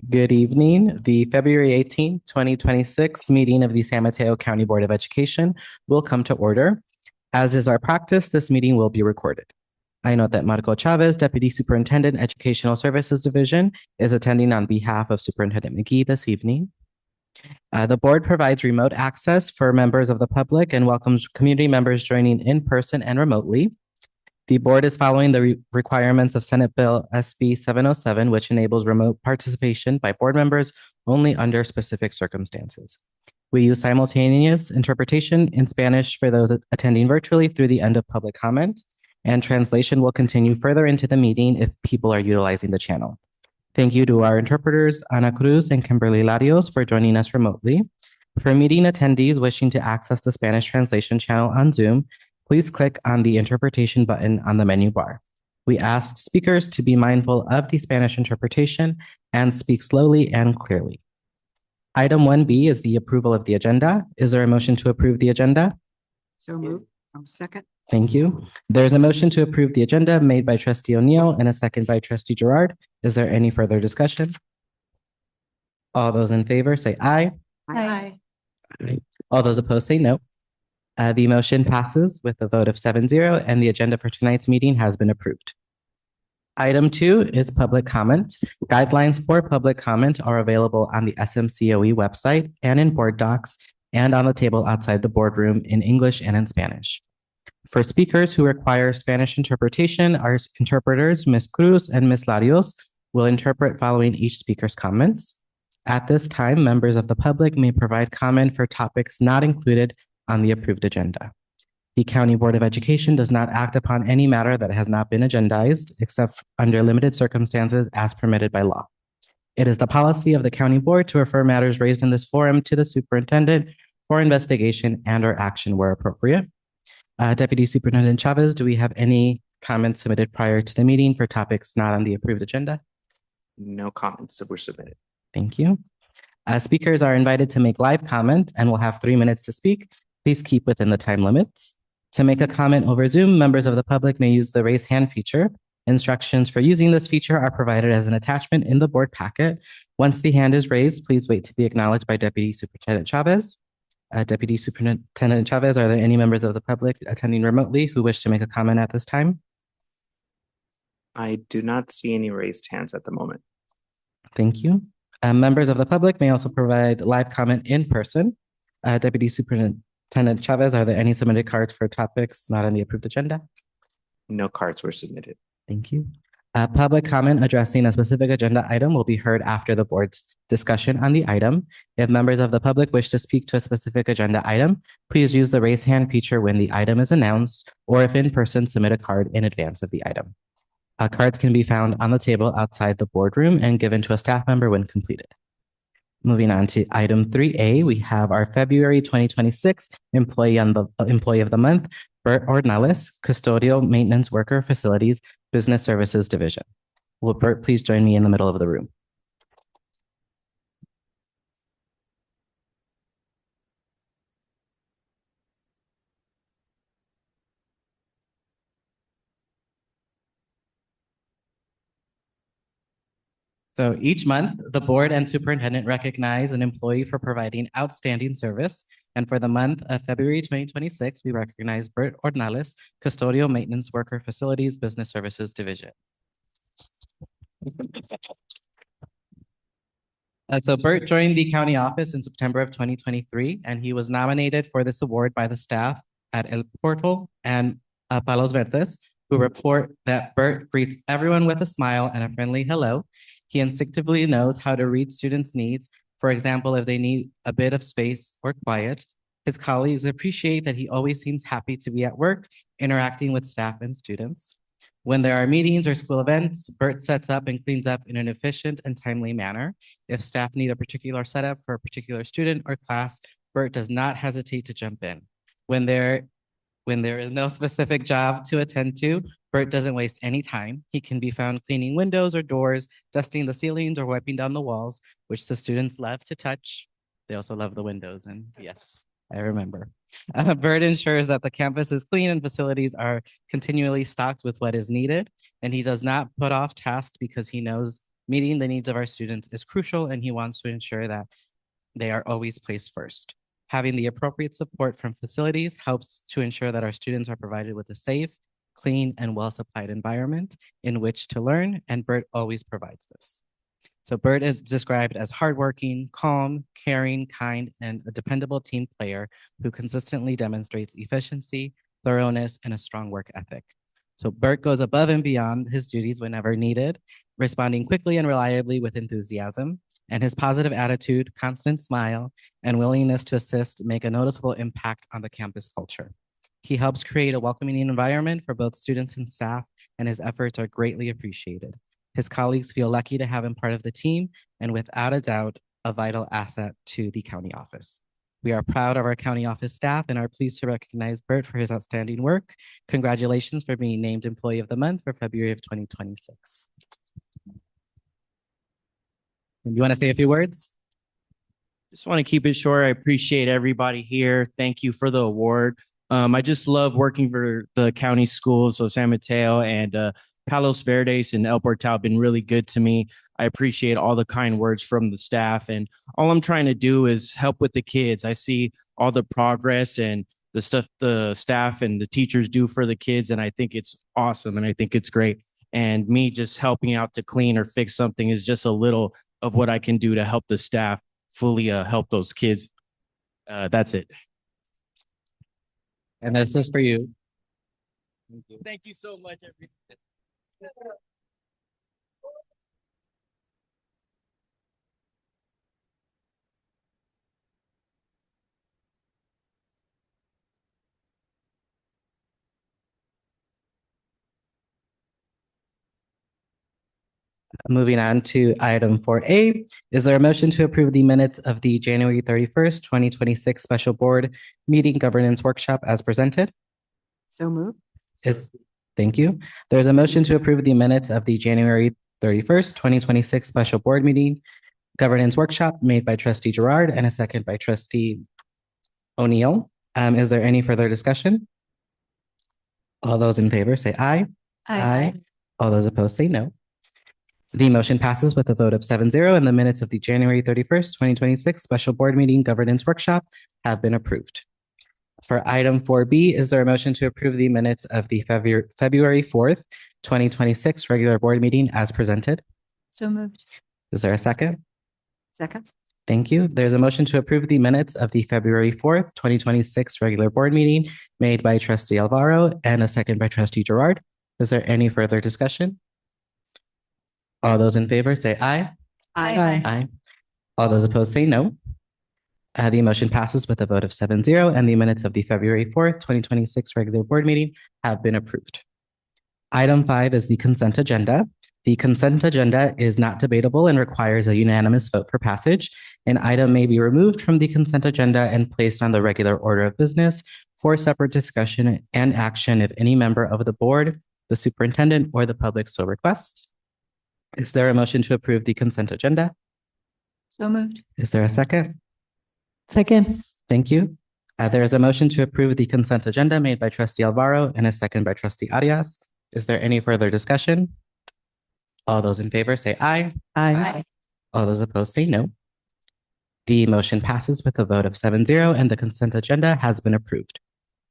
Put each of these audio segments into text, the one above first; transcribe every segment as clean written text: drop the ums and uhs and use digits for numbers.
Good evening. The February 18th, 2026 meeting of the San Mateo County Board of Education will come to order. As is our practice, this meeting will be recorded. I note that Marco Chavez, Deputy Superintendent, Educational Services Division, is attending on behalf of Superintendent McGee this evening. The board provides remote access for members of the public and welcomes community members joining in person and remotely. The board is following the requirements of Senate Bill SB 707, which enables remote participation by board members only under specific circumstances. We use simultaneous interpretation in Spanish for those attending virtually through the end of public comment, and translation will continue further into the meeting if people are utilizing the channel. Thank you to our interpreters, Ana Cruz and Kimberly Larios, for joining us remotely. For meeting attendees wishing to access the Spanish translation channel on Zoom, please click on the interpretation button on the menu bar. We ask speakers to be mindful of the Spanish interpretation and speak slowly and clearly. Item 1B is the approval of the agenda. Is there a motion to approve the agenda? So moved. Second. Thank you. There's a motion to approve the agenda made by Trustee O'Neill and a second by Trustee Gerard. Is there any further discussion? All those in favor say aye. Aye. All those opposed say no. The motion passes with a vote of 7-0, and the agenda for tonight's meeting has been approved. Item 2 is public comment. Guidelines for public comment are available on the SMCOE website and in board docs and on the table outside the boardroom in English and in Spanish. For speakers who require Spanish interpretation, our interpreters, Ms. Cruz and Ms. Larios, will interpret following each speaker's comments. At this time, members of the public may provide comment for topics not included on the approved agenda. The County Board of Education does not act upon any matter that has not been agendized, except under limited circumstances as permitted by law. It is the policy of the County Board to refer matters raised in this forum to the superintendent for investigation and/or action where appropriate. Deputy Superintendent Chavez, do we have any comments submitted prior to the meeting for topics not on the approved agenda? No comments that were submitted. Thank you. Speakers are invited to make live comment and will have 3 minutes to speak. Please keep within the time limits. To make a comment over Zoom, members of the public may use the raise hand feature. Instructions for using this feature are provided as an attachment in the board packet. Once the hand is raised, please wait to be acknowledged by Deputy Superintendent Chavez. Deputy Superintendent Chavez, are there any members of the public attending remotely who wish to make a comment at this time? I do not see any raised hands at the moment. Thank you. Members of the public may also provide live comment in person. Deputy Superintendent Chavez, are there any submitted cards for topics not on the approved agenda? No cards were submitted. Thank you. Public comment addressing a specific agenda item will be heard after the board's discussion on the item. If members of the public wish to speak to a specific agenda item, please use the raise hand feature when the item is announced, or if in person, submit a card in advance of the item. Cards can be found on the table outside the boardroom and given to a staff member when completed. Moving on to item 3A, we have our February 2026 Employee of the Month, Bert Ordnales, Custodial Maintenance Worker Facilities Business Services Division. Will Bert please join me in the middle of the room? So each month, the board and superintendent recognize an employee for providing outstanding service. And for the month of February 2026, we recognize Bert Ordnales, Custodial Maintenance Worker Facilities Business Services Division. So Bert joined the county office in September of 2023, and he was nominated for this award by the staff at El Portal and Palos Verdes, who report that Bert greets everyone with a smile and a friendly hello. He instinctively knows how to read students' needs. For example, if they need a bit of space or quiet. His colleagues appreciate that he always seems happy to be at work, interacting with staff and students. When there are meetings or school events, Bert sets up and cleans up in an efficient and timely manner. If staff need a particular setup for a particular student or class, Bert does not hesitate to jump in. When there is no specific job to attend to, Bert doesn't waste any time. He can be found cleaning windows or doors, dusting the ceilings or wiping down the walls, which the students love to touch. They also love the windows, and yes, I remember. Bert ensures that the campus is clean and facilities are continually stocked with what is needed, and he does not put off tasks because he knows Meeting the needs of our students is crucial, and he wants to ensure that they are always placed first. Having the appropriate support from facilities helps to ensure that our students are provided with a safe, clean, and well-supplied environment in which to learn, and BERT always provides this. So BERT is described as hardworking, calm, caring, kind, and a dependable team player who consistently demonstrates efficiency, thoroughness, and a strong work ethic. So BERT goes above and beyond his duties whenever needed, responding quickly and reliably with enthusiasm, and his positive attitude, constant smile, and willingness to assist make a noticeable impact on the campus culture. He helps create a welcoming environment for both students and staff, and his efforts are greatly appreciated. His colleagues feel lucky to have him part of the team, and without a doubt, a vital asset to the county office. We are proud of our county office staff and are pleased to recognize BERT for his outstanding work. Congratulations for being named Employee of the Month for February of 2026. You want to say a few words? Just want to keep it short. I appreciate everybody here. Thank you for the award. I just love working for the county schools. So San Mateo and Palos Verdes and El Portal have been really good to me. I appreciate all the kind words from the staff. And all I'm trying to do is help with the kids. I see all the progress and the stuff the staff and the teachers do for the kids. And I think it's awesome. And I think it's great. And me just helping out to clean or fix something is just a little of what I can do to help the staff fully help those kids. That's it. And this is for you. Thank you. Thank you so much, everybody. Moving on to item 4A, is there a motion to approve the minutes of the January 31st, 2026 special board meeting governance workshop as presented? So moved. Thank you. There's a motion to approve the minutes of the January 31st, 2026 special board meeting governance workshop made by trustee Gerard and a second by trustee O'Neill. Is there any further discussion? All those in favor say aye. All those opposed say no. The motion passes with a vote of 7-0, and the minutes of the January 31st, 2026 special board meeting governance workshop have been approved. For item 4B, is there a motion to approve the minutes of the February 4th, 2026 regular board meeting as presented? So moved. Is there a second? Second. Thank you. There's a motion to approve the minutes of the February 4th, 2026 regular board meeting made by trustee Alvaro and a second by trustee Gerard. Is there any further discussion? All those in favor say aye. Aye. All those opposed say no. The motion passes with a vote of 7-0, and the minutes of the February 4th, 2026 regular board meeting have been approved. Item 5 is the consent agenda. The consent agenda is not debatable and requires a unanimous vote for passage. An item may be removed from the consent agenda and placed on the regular order of business for separate discussion and action if any member of the board, the superintendent, or the public so requests. Is there a motion to approve the consent agenda? So moved. Is there a second? Second. Thank you. There is a motion to approve the consent agenda made by trustee Alvaro and a second by trustee Arias. Is there any further discussion? All those in favor say aye. All those opposed say no. The motion passes with a vote of 7-0, and the consent agenda has been approved.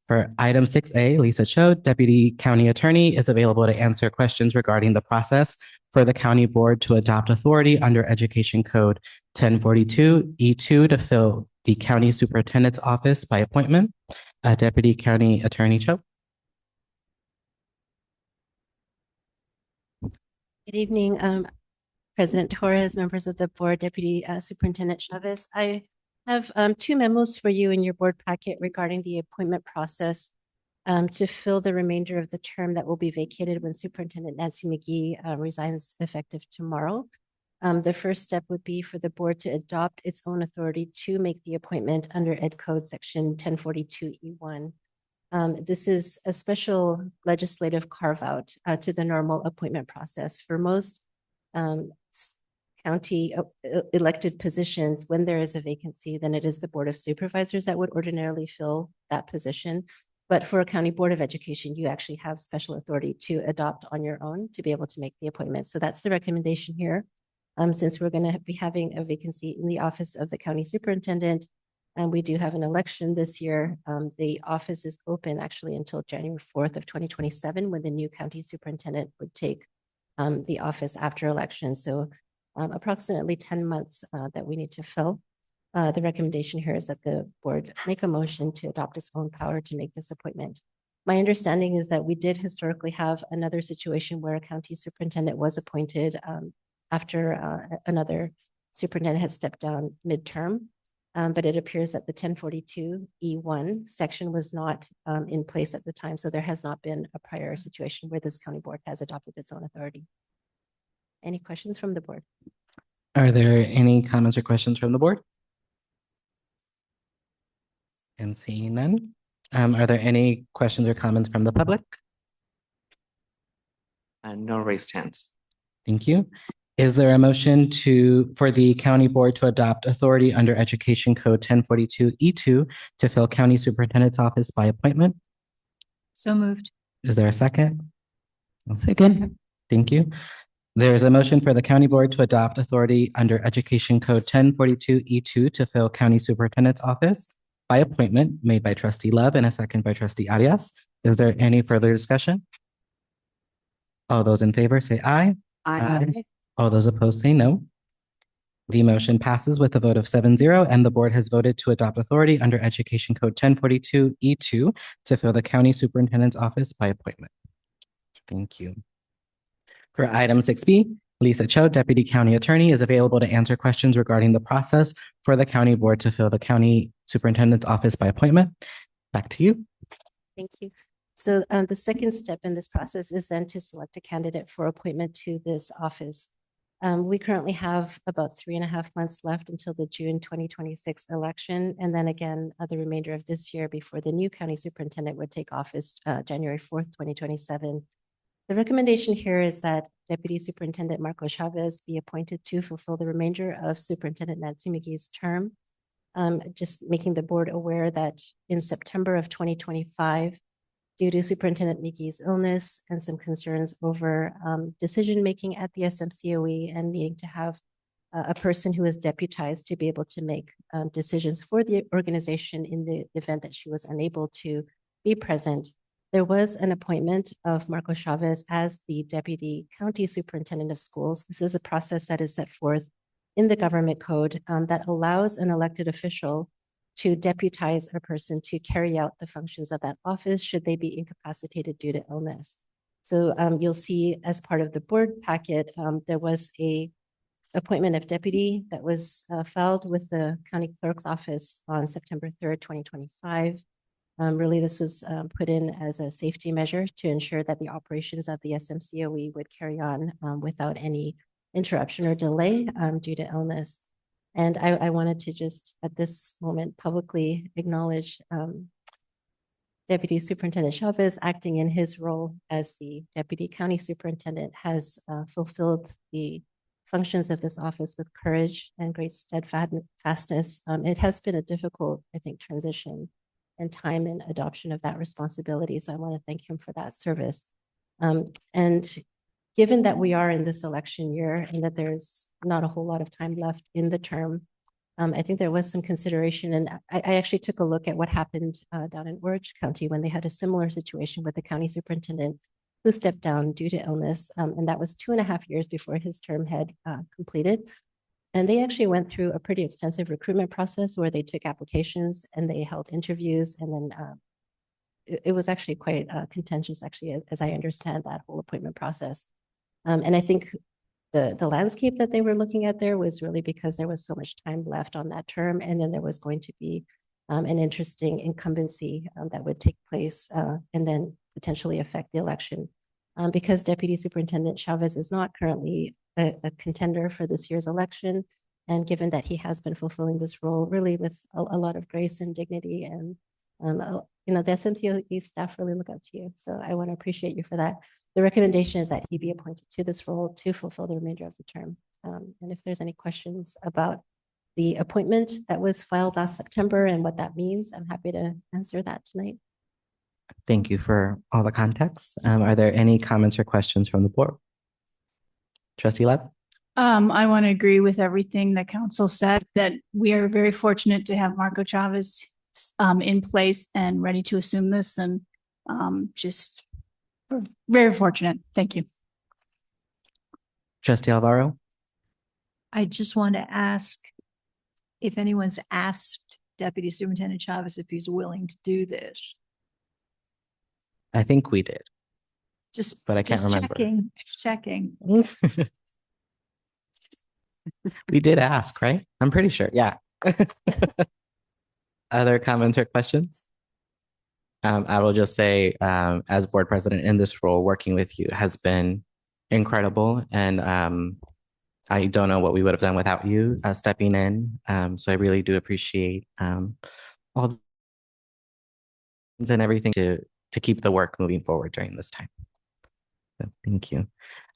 For item 6A, Lisa Cho, Deputy County Attorney, is available to answer questions regarding the process for the county board to adopt authority under Education Code 1042 E2 to fill the county superintendent's office by appointment. Deputy County Attorney Cho. Good evening, President Torres, members of the board, Deputy Superintendent Chavez. I have two memos for you in your board packet regarding the appointment process to fill the remainder of the term that will be vacated when Superintendent Nancy McGee resigns effective tomorrow. The first step would be for the board to adopt its own authority to make the appointment under Ed Code Section 1042 E1. This is a special legislative carve out to the normal appointment process. For most county elected positions, when there is a vacancy, then it is the Board of Supervisors that would ordinarily fill that position. But for a county board of education, you actually have special authority to adopt on your own to be able to make the appointment. So that's the recommendation here. Since we're going to be having a vacancy in the office of the county superintendent, and we do have an election this year, the office is open actually until January 4th of 2027, when the new county superintendent would take the office after election. So approximately 10 months that we need to fill. The recommendation here is that the board make a motion to adopt its own power to make this appointment. My understanding is that we did historically have another situation where a county superintendent was appointed after another superintendent had stepped down midterm. But it appears that the 1042E1 section was not in place at the time. So there has not been a prior situation where this county board has adopted its own authority. Any questions from the board? Are there any comments or questions from the board? And seeing none, are there any questions or comments from the public? No raised hands. Thank you. Is there a motion for the county board to adopt authority under Education Code 1042E2 to fill county superintendent's office by appointment? So moved. Is there a second? Second. Thank you. There is a motion for the county board to adopt authority under Education Code 1042E2 to fill county superintendent's office by appointment made by trustee Love and a second by trustee Arias. Is there any further discussion? All those in favor say aye. Aye. All those opposed say no. The motion passes with a vote of 7-0, and the board has voted to adopt authority under Education Code 1042E2 to fill the county superintendent's office by appointment. Thank you. For item 6B, Lisa Cho, Deputy County Attorney, is available to answer questions regarding the process for the county board to fill the county superintendent's office by appointment. Back to you. Thank you. So the second step in this process is then to select a candidate for appointment to this office. We currently have about 3.5 months left until the June 2026 election. And then again, the remainder of this year before the new county superintendent would take office January 4th, 2027. The recommendation here is that Deputy Superintendent Marco Chavez be appointed to fulfill the remainder of Superintendent Nancy McGee's term. Just making the board aware that in September of 2025, due to Superintendent McGee's illness and some concerns over decision-making at the SMCOE and needing to have a person who is deputized to be able to make decisions for the organization in the event that she was unable to be present, there was an appointment of Marco Chavez as the Deputy County Superintendent of Schools. This is a process that is set forth in the government code that allows an elected official to deputize a person to carry out the functions of that office should they be incapacitated due to illness. So you'll see as part of the board packet, there was a appointment of deputy that was filed with the county clerk's office on September 3rd, 2025. Really, this was put in as a safety measure to ensure that the operations of the SMCOE would carry on without any interruption or delay due to illness. And I wanted to just at this moment publicly acknowledge Deputy Superintendent Chavez acting in his role as the Deputy County Superintendent has fulfilled the functions of this office with courage and great steadfastness. It has been a difficult, I think, transition and time in adoption of that responsibility. So I want to thank him for that service. And given that we are in this election year and that there's not a whole lot of time left in the term, I think there was some consideration. And I actually took a look at what happened down in Orange County when they had a similar situation with the county superintendent who stepped down due to illness. And that was 2.5 years before his term had completed. And they actually went through a pretty extensive recruitment process where they took applications and they held interviews. And then it was actually quite contentious, actually, as I understand that whole appointment process. And I think the landscape that they were looking at there was really because there was so much time left on that term. And then there was going to be an interesting incumbency that would take place and then potentially affect the election. Because Deputy Superintendent Chavez is not currently a contender for this year's election. And given that he has been fulfilling this role really with a lot of grace and dignity and, you know, the SMCOE staff really look up to you. So I want to appreciate you for that. The recommendation is that he be appointed to this role to fulfill the remainder of the term. And if there's any questions about the appointment that was filed last September and what that means, I'm happy to answer that tonight. Thank you for all the context. Are there any comments or questions from the board? Trustee Love? I want to agree with everything that council said, that we are very fortunate to have Marco Chavez in place and ready to assume this, and just we're very fortunate. Thank you. Trustee Alvaro? I just want to ask if anyone's asked Deputy Superintendent Chavez if he's willing to do this. I think we did. Just, But I can't just remember. checking. We did ask, right? I'm pretty sure. Yeah. Other comments or questions? I will just say, as board president in this role, working with you has been incredible. And I don't know what we would have done without you stepping in. So I really do appreciate all and everything to keep the work moving forward during this time. So thank you.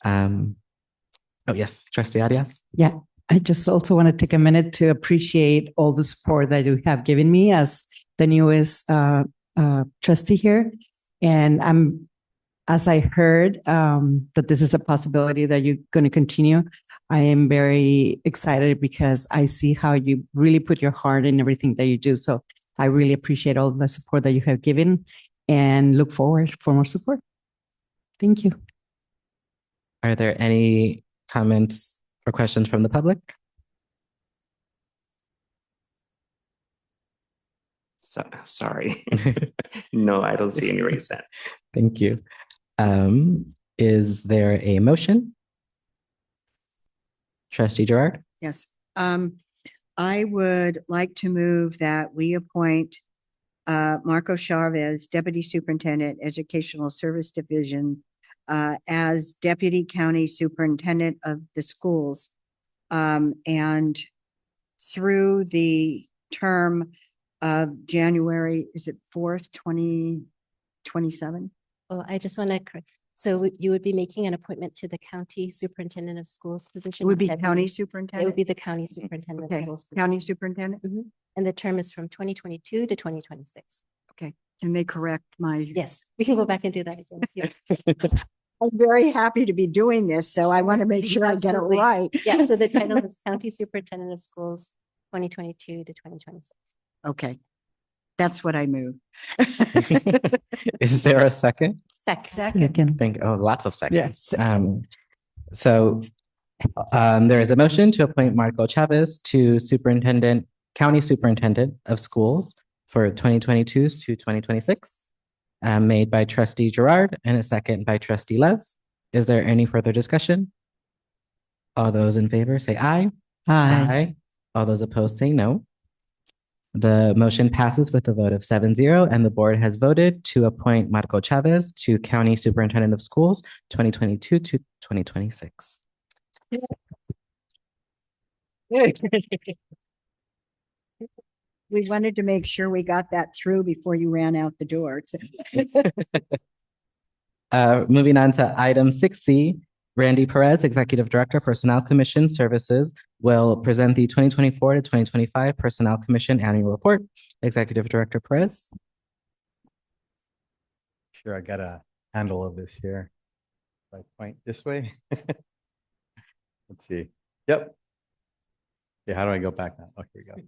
Oh, yes, Trustee Arias. Yeah, I just also want to take a minute to appreciate all the support that you have given me as the newest trustee here. And as I heard that this is a possibility that you're going to continue, I am very excited because I see how you really put your heart in everything that you do. So I really appreciate all the support that you have given and look forward for more support. Thank you. Are there any comments or questions from the public? So, sorry. No, I don't see any raised hand. Thank you. Is there a motion? Trustee Gerard? Yes. I would like to move that we appoint Marco Chavez, Deputy Superintendent, Educational Service Division, as Deputy County Superintendent of the schools. And through the term of January, is it 4th, 2027? Oh, I just want to correct. So you would be making an appointment to the county superintendent of schools position? It would be Deputy- county It would superintendent? be the county superintendent of Okay, schools. county position. superintendent? And the term is from 2022 to 2026. Can they correct my? Yes, we can go back and do that again. Yeah. I'm very happy to be doing this, so I want to make sure I get it Absolutely. right. Yeah, so the title is County Superintendent of Schools, 2022 to 2026. Okay, that's what I move. Is there a second? Second. Lots of seconds. Yes. So there is a motion to appoint Marco Chavez to County Superintendent of Schools for 2022 to 2026, made by Trustee Gerard and a second by Trustee Lev. Is there any further discussion? All those in favor say aye. Aye. All those opposed say no. The motion passes with a vote of 7-0, and the board has voted to appoint Marco Chavez to County Superintendent of Schools 2022 to 2026. We wanted to make sure we got that through before you ran out the door. Moving on to item 6C, Randy Perez, Executive Director, Personnel Commission Services, will present the 2024 to 2025 Personnel Commission Annual Report. Executive Director Perez. Sure, I got a handle of this here. If I point this way. Let's see. Yep. Okay, how do I go back now? Oh, here we go.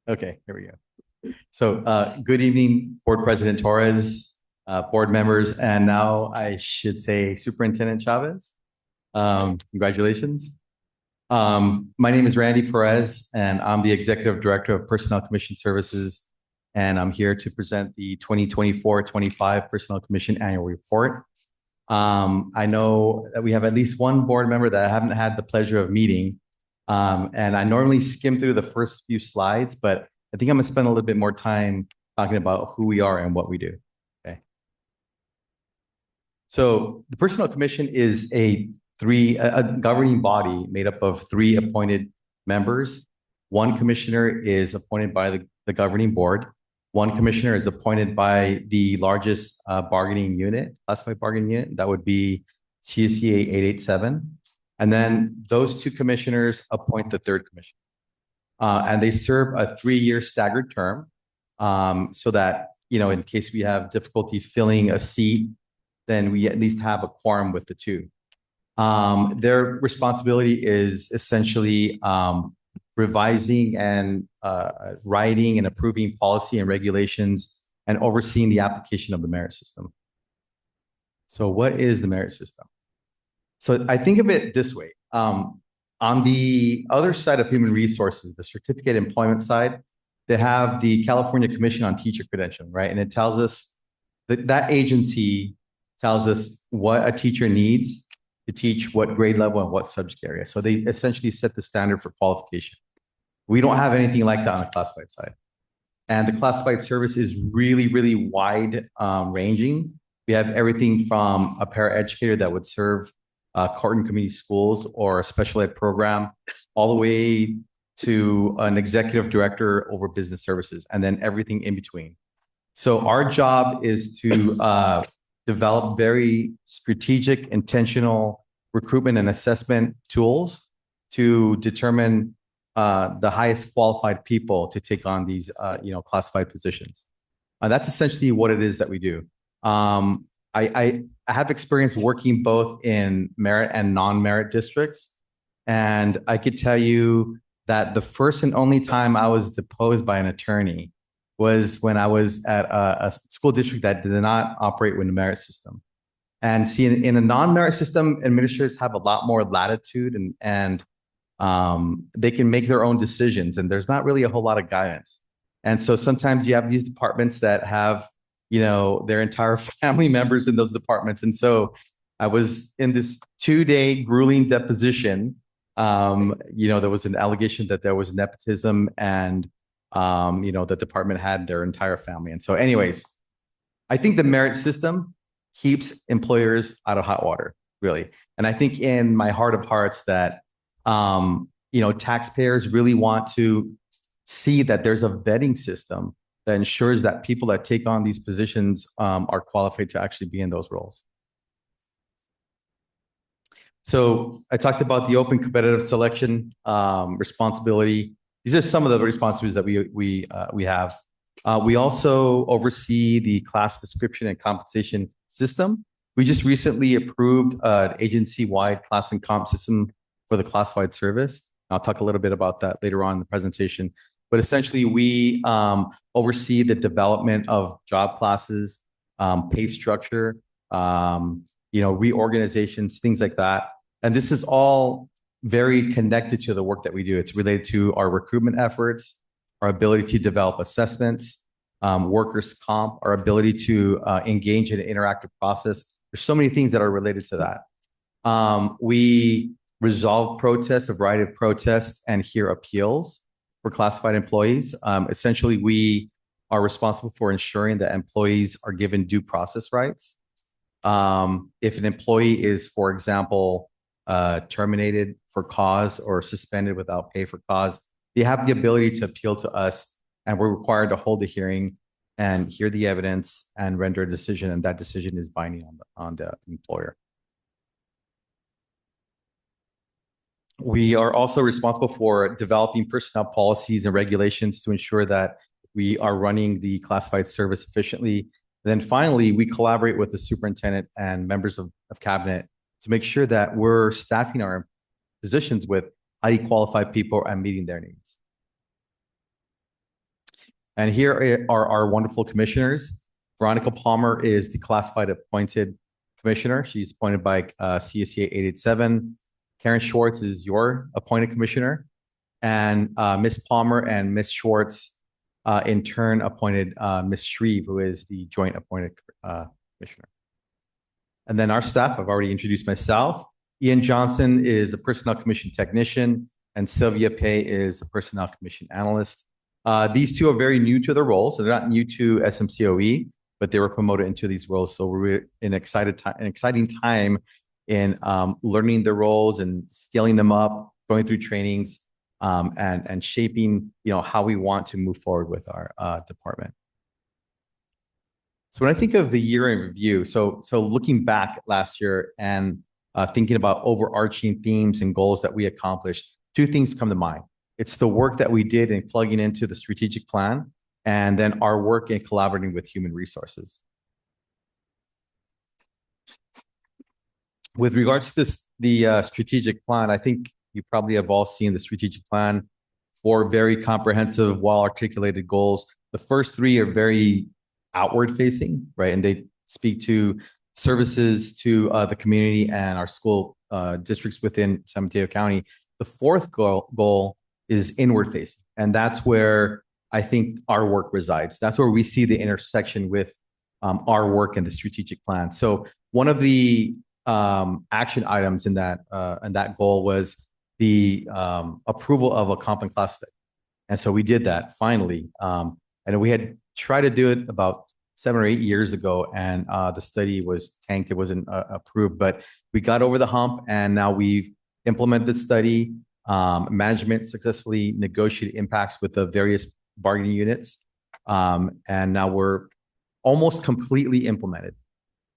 Okay, here we go. So good evening, Board President Torres, board members, and now I should say Superintendent Chavez. Congratulations. My name is Randy Perez, and I'm the Executive Director of Personnel Commission Services, and I'm here to present the 2024-25 Personnel Commission Annual Report. I know that we have at least one board member that I haven't had the pleasure of meeting, and I normally skim through the first few slides, but I think I'm going to spend a little bit more time talking about who we are and what we do. Okay. So the Personnel Commission is a governing body made up of 3 appointed members. 1 commissioner is appointed by the governing board. 1 commissioner is appointed by the largest bargaining unit, classified bargaining unit. That would be CSEA 887. And then those 2 commissioners appoint the 3rd commissioner. And they serve a 3-year staggered term, so that, in case we have difficulty filling a seat, then we at least have a quorum with the 2. Their responsibility is essentially revising and writing and approving policy and regulations and overseeing the application of the merit system. So what is the merit system? So I think of it this way. On the other side of human resources, the certificate employment side, they have the California Commission on Teacher Credentialing, right? And it tells us that agency tells us what a teacher needs to teach what grade level and what subject area. So they essentially set the standard for qualification. We don't have anything like that on the classified side. And the classified service is really, really wide ranging. We have everything from a paraeducator that would serve Carlton Community Schools or a special ed program, all the way to an executive director over business services, and then everything in between. So our job is to develop very strategic, intentional recruitment and assessment tools to determine the highest qualified people to take on these, classified positions. That's essentially what it is that we do. I have experience working both in merit and non-merit districts, and I could tell you that the first and only time I was deposed by an attorney was when I was at a school district that did not operate with a merit system. And see, in a non-merit system, administrators have a lot more latitude and they can make their own decisions, and there's not really a whole lot of guidance. And so sometimes you have these departments that have, their entire family members in those departments. And so I was in this 2-day grueling deposition. There was an allegation that there was nepotism and, the department had their entire family. And so anyways, I think the merit system keeps employers out of hot water, really. And I think in my heart of hearts that, taxpayers really want to see that there's a vetting system that ensures that people that take on these positions are qualified to actually be in those roles. So I talked about the open competitive selection responsibility. These are some of the responsibilities that we have. We also oversee the class description and compensation system. We just recently approved an agency-wide class and comp system for the classified service. I'll talk a little bit about that later on in the presentation. But essentially, we oversee the development of job classes, pay structure, reorganizations, things like that. And this is all very connected to the work that we do. It's related to our recruitment efforts, our ability to develop assessments, workers' comp, our ability to engage in an interactive process. There's so many things that are related to that. We resolve protests, a variety of protests, and hear appeals for classified employees. Essentially, we are responsible for ensuring that employees are given due process rights. If an employee is, for example, terminated for cause or suspended without pay for cause, they have the ability to appeal to us, and we're required to hold a hearing and hear the evidence and render a decision, and that decision is binding on the employer. We are also responsible for developing personnel policies and regulations to ensure that we are running the classified service efficiently. And then finally, we collaborate with the superintendent and members of cabinet to make sure that we're staffing our positions with highly qualified people and meeting their needs. And here are our wonderful commissioners. Veronica Palmer is the classified appointed commissioner. She's appointed by CSEA 887. Karen Schwartz is your appointed commissioner, and Ms. Palmer and Ms. Schwartz in turn appointed Ms. Shreve, who is the joint appointed commissioner. And then our staff, I've already introduced myself. Ian Johnson is a Personnel Commission technician, and Sylvia Pei is a Personnel Commission analyst. These two are very new to their roles, so they're not new to SMCOE, but they were promoted into these roles. So we're in an exciting time in learning the roles and scaling them up, going through trainings, and shaping, how we want to move forward with our department. So when I think of the year in review, so looking back last year and thinking about overarching themes and goals that we accomplished, two things come to mind. It's the work that we did in plugging into the strategic plan, and then our work in collaborating with human resources. With regards to this the strategic plan. I think you probably have all seen the strategic plan. 4 very comprehensive, well-articulated goals. The first 3 are very outward facing, right? And they speak to services to the community and our school districts within San Mateo County. The 4th goal is inward facing. And that's where I think our work resides. That's where we see the intersection with our work and the strategic plan. So one of the action items in that goal was the approval of a comp and class study. And so we did that finally. And we had tried to do it about 7 or 8 years ago, and the study was tanked. It wasn't approved, but we got over the hump, and now we've implemented the study. Management successfully negotiated impacts with the various bargaining units. And now we're almost completely implemented.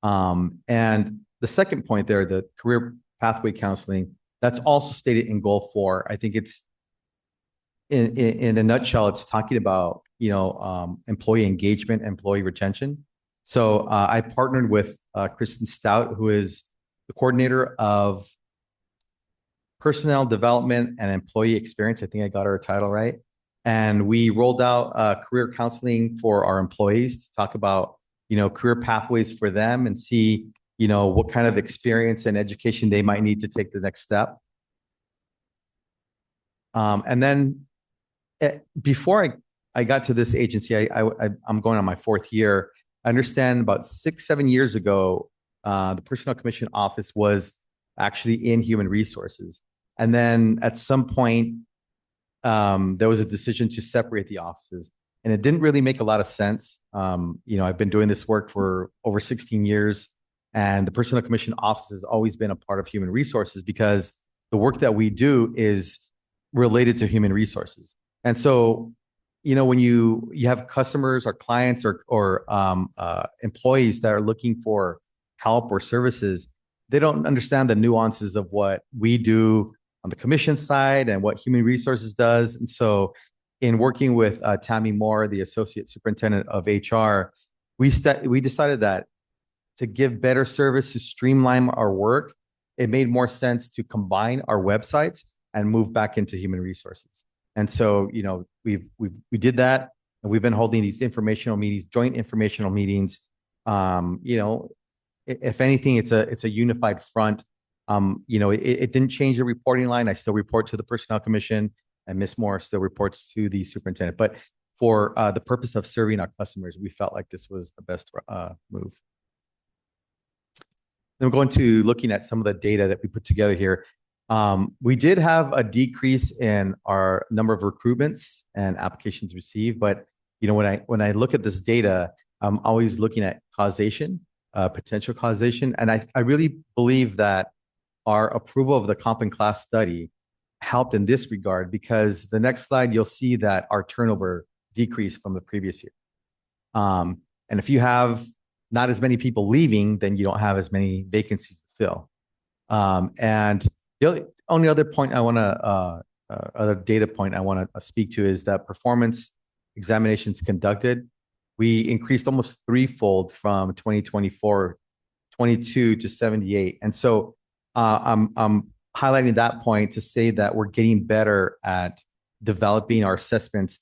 And the second point there, the career pathway counseling, that's also stated in goal 4. I think it's in a nutshell, it's talking about, employee engagement, employee retention. So I partnered with Kristen Stout, who is the coordinator of personnel development and employee experience. I think I got her title right. And we rolled out career counseling for our employees to talk about, career pathways for them and see, what kind of experience and education they might need to take the next step. And then before I got to this agency, I'm going on my 4th year. I understand about 6-7 years ago, the Personnel Commission office was actually in human resources. And then at some point, there was a decision to separate the offices, and it didn't really make a lot of sense. I've been doing this work for over 16 years, and the Personnel Commission office has always been a part of human resources because the work that we do is related to human resources. And so, when you have customers or clients or employees that are looking for help or services, they don't understand the nuances of what we do on the commission side and what human resources does. And so in working with Tammy Moore, the associate superintendent of HR, we decided that to give better service, to streamline our work, it made more sense to combine our websites and move back into human resources. And so, we did that, and we've been holding these informational meetings, joint informational meetings. If anything, it's a unified front. It didn't change the reporting line. I still report to the Personnel Commission, and Ms. Moore still reports to the superintendent. But for the purpose of serving our customers, we felt like this was the best move. Then we're going to looking at some of the data that we put together here. We did have a decrease in our number of recruitments and applications received, but when I look at this data, I'm always looking at causation, potential causation, and I really believe that our approval of the comp and class study helped in this regard, because the next slide you'll see that our turnover decreased from the previous year. And if you have not as many people leaving, then you don't have as many vacancies to fill. And the only other point I want to, other data point I want to speak to is that performance examinations conducted, we increased almost 3-fold from 22 to 78. And so I'm highlighting that point to say that we're getting better at developing our assessments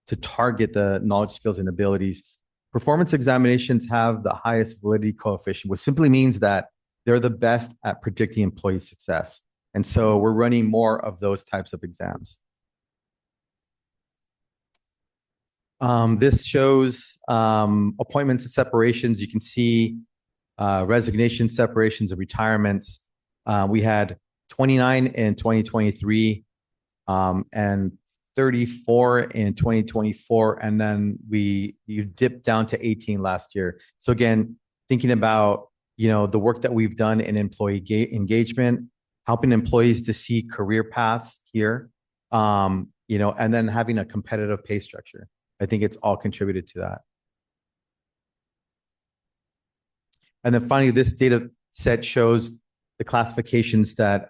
to target the knowledge, skills, and abilities. Performance examinations have the highest validity coefficient, which simply means that they're the best at predicting employee success. And so we're running more of those types of exams. This shows appointments and separations. You can see resignations, separations, and retirements. We had 29 in 2023 and 34 in 2024. And then you dipped down to 18 last year. So again, thinking about, the work that we've done in employee engagement, helping employees to see career paths here, and then having a competitive pay structure. I think it's all contributed to that. And then finally, this data set shows the classifications that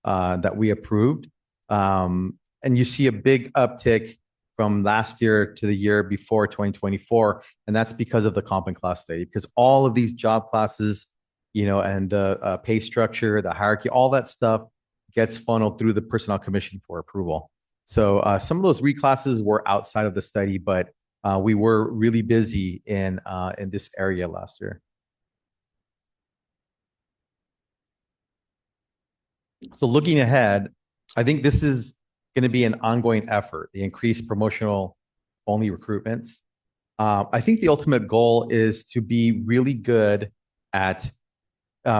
that we approved. And you see a big uptick from last year to the year before 2024. And that's because of the comp and class study, because all of these job classes and the pay structure, the hierarchy, all that stuff gets funneled through the Personnel Commission for approval. So some of those reclasses were outside of the study, but we were really busy in this area last year. So looking ahead, I think this is going to be an ongoing effort, the increased promotional only recruitments. I think the ultimate goal is to be really good at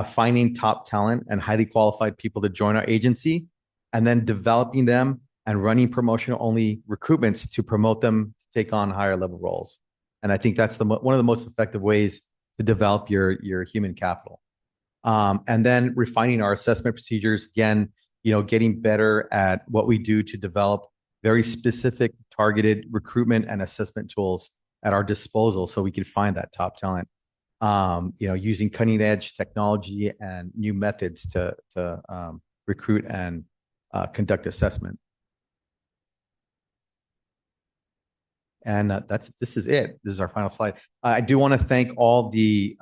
finding top talent and highly qualified people to join our agency, and then developing them and running promotional only recruitments to promote them to take on higher level roles. And I think that's one of the most effective ways to develop your human capital. And then refining our assessment procedures, again, getting better at what we do to develop very specific targeted recruitment and assessment tools at our disposal so we can find that top talent. Using cutting edge technology and new methods to recruit and conduct assessment. And this is it. This is our final slide. I do want to thank all the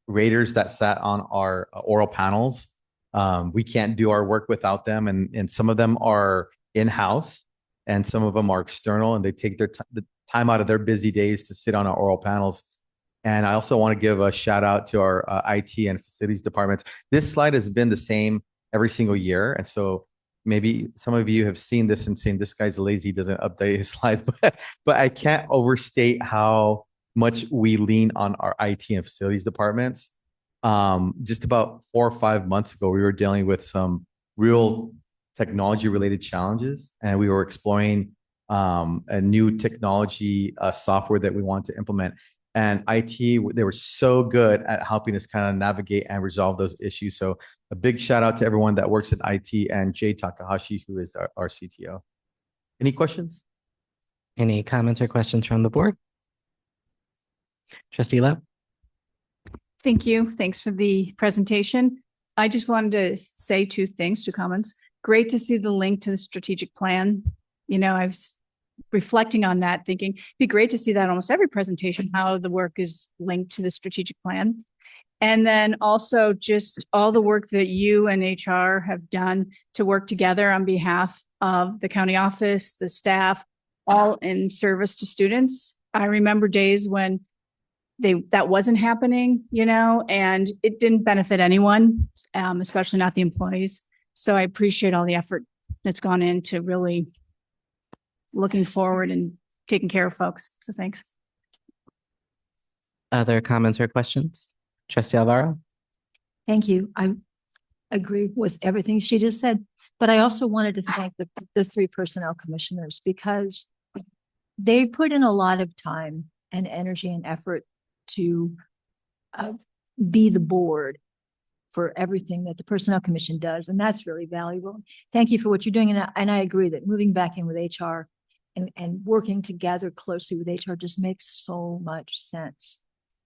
raters that sat on our oral panels. We can't do our work without them, and some of them are in-house, and some of them are external, and they take the time out of their busy days to sit on our oral panels. And I also want to give a shout out to our IT and facilities departments. This slide has been the same every single year, and so maybe some of you have seen this and saying this guy's lazy, doesn't update his slides, but I can't overstate how much we lean on our IT and facilities departments. Just about 4 or 5 months ago, we were dealing with some real technology related challenges, and we were exploring a new technology software that we wanted to implement. And IT, they were so good at helping us kind of navigate and resolve those issues. So a big shout out to everyone that works in IT and Jay Takahashi, who is our CTO. Any questions? Any comments or questions from the board? Trustee Lowe? Thank you. Thanks for the presentation. I just wanted to say two comments. Great to see the link to the strategic plan. I was reflecting on that, thinking it'd be great to see that almost every presentation, how the work is linked to the strategic plan. And then also just all the work that you and HR have done to work together on behalf of the county office, the staff, all in service to students. I remember days when that wasn't happening, and it didn't benefit anyone, especially not the employees. So I appreciate all the effort that's gone into really looking forward and taking care of folks. So thanks. Other comments or questions? Trustee Alvaro? Thank you. I agree with everything she just said, but I also wanted to thank the 3 personnel commissioners, because they put in a lot of time and energy and effort to be the board for everything that the Personnel Commission does. And that's really valuable. Thank you for what you're doing. And I agree that moving back in with HR and working together closely with HR just makes so much sense.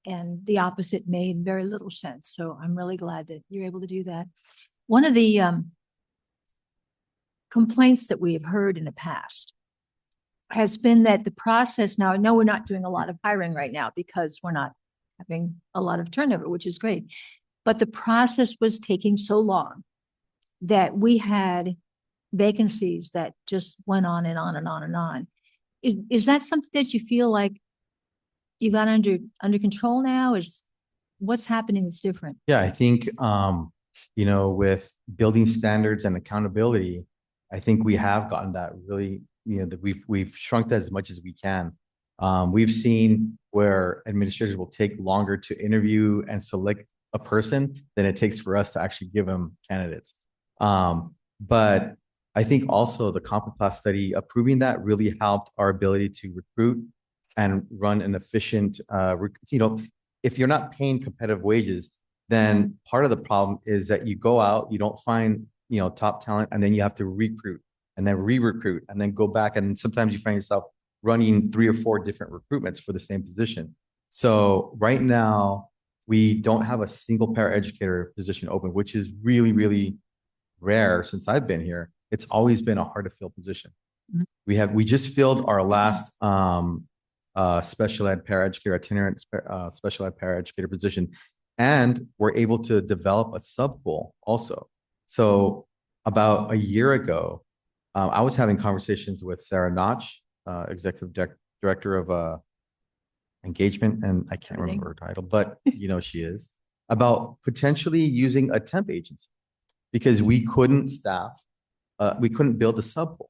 And the opposite made very little sense. So I'm really glad that you're able to do that. One of the complaints that we have heard in the past has been that the process now, I know we're not doing a lot of hiring right now because we're not having a lot of turnover, which is great. But the process was taking so long that we had vacancies that just went on and on and on and on. Is that something that you feel like you got under control now? What's happening that's different? Yeah, I think, with building standards and accountability, I think we have gotten that really, that we've shrunk that as much as we can. We've seen where administrators will take longer to interview and select a person than it takes for us to actually give them candidates. But I think also the Compton class study approving that really helped our ability to recruit and run an efficient, if you're not paying competitive wages, then part of the problem is that you go out, you don't find, top talent, and then you have to recruit and then re-recruit and then go back. And sometimes you find yourself running 3 or 4 different recruitments for the same position. So right now, we don't have a single paraeducator position open, which is really, really rare since I've been here. It's always been a hard to fill position. Mm-hmm. We just filled our last special ed paraeducator, itinerant special ed paraeducator position. And we're able to develop a sub-goal also. So about a year ago, I was having conversations with Sarah Notch, Executive Director of Engagement, and I can't remember her title, but you know she is, about potentially using a temp agency because we couldn't build a sub-goal,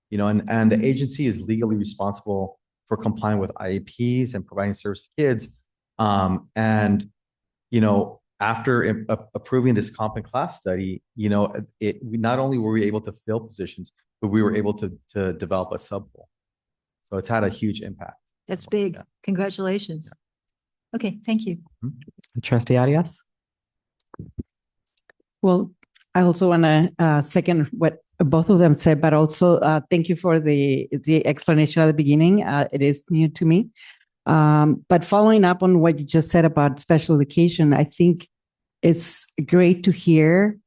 you know, and the agency is legally responsible for complying with IEPs and providing service to kids. And you know, after approving this comp and class study, you know, not only were we able to fill positions, but we were able to develop a sub-goal. So it's had a huge impact. That's big. Yeah. Congratulations. Okay, thank you. Trustee Arias? Well, I also want to second what both of them said, but also thank you for the explanation at the beginning. It is new to me. But following up on what you just said about special education, I think it's great to hear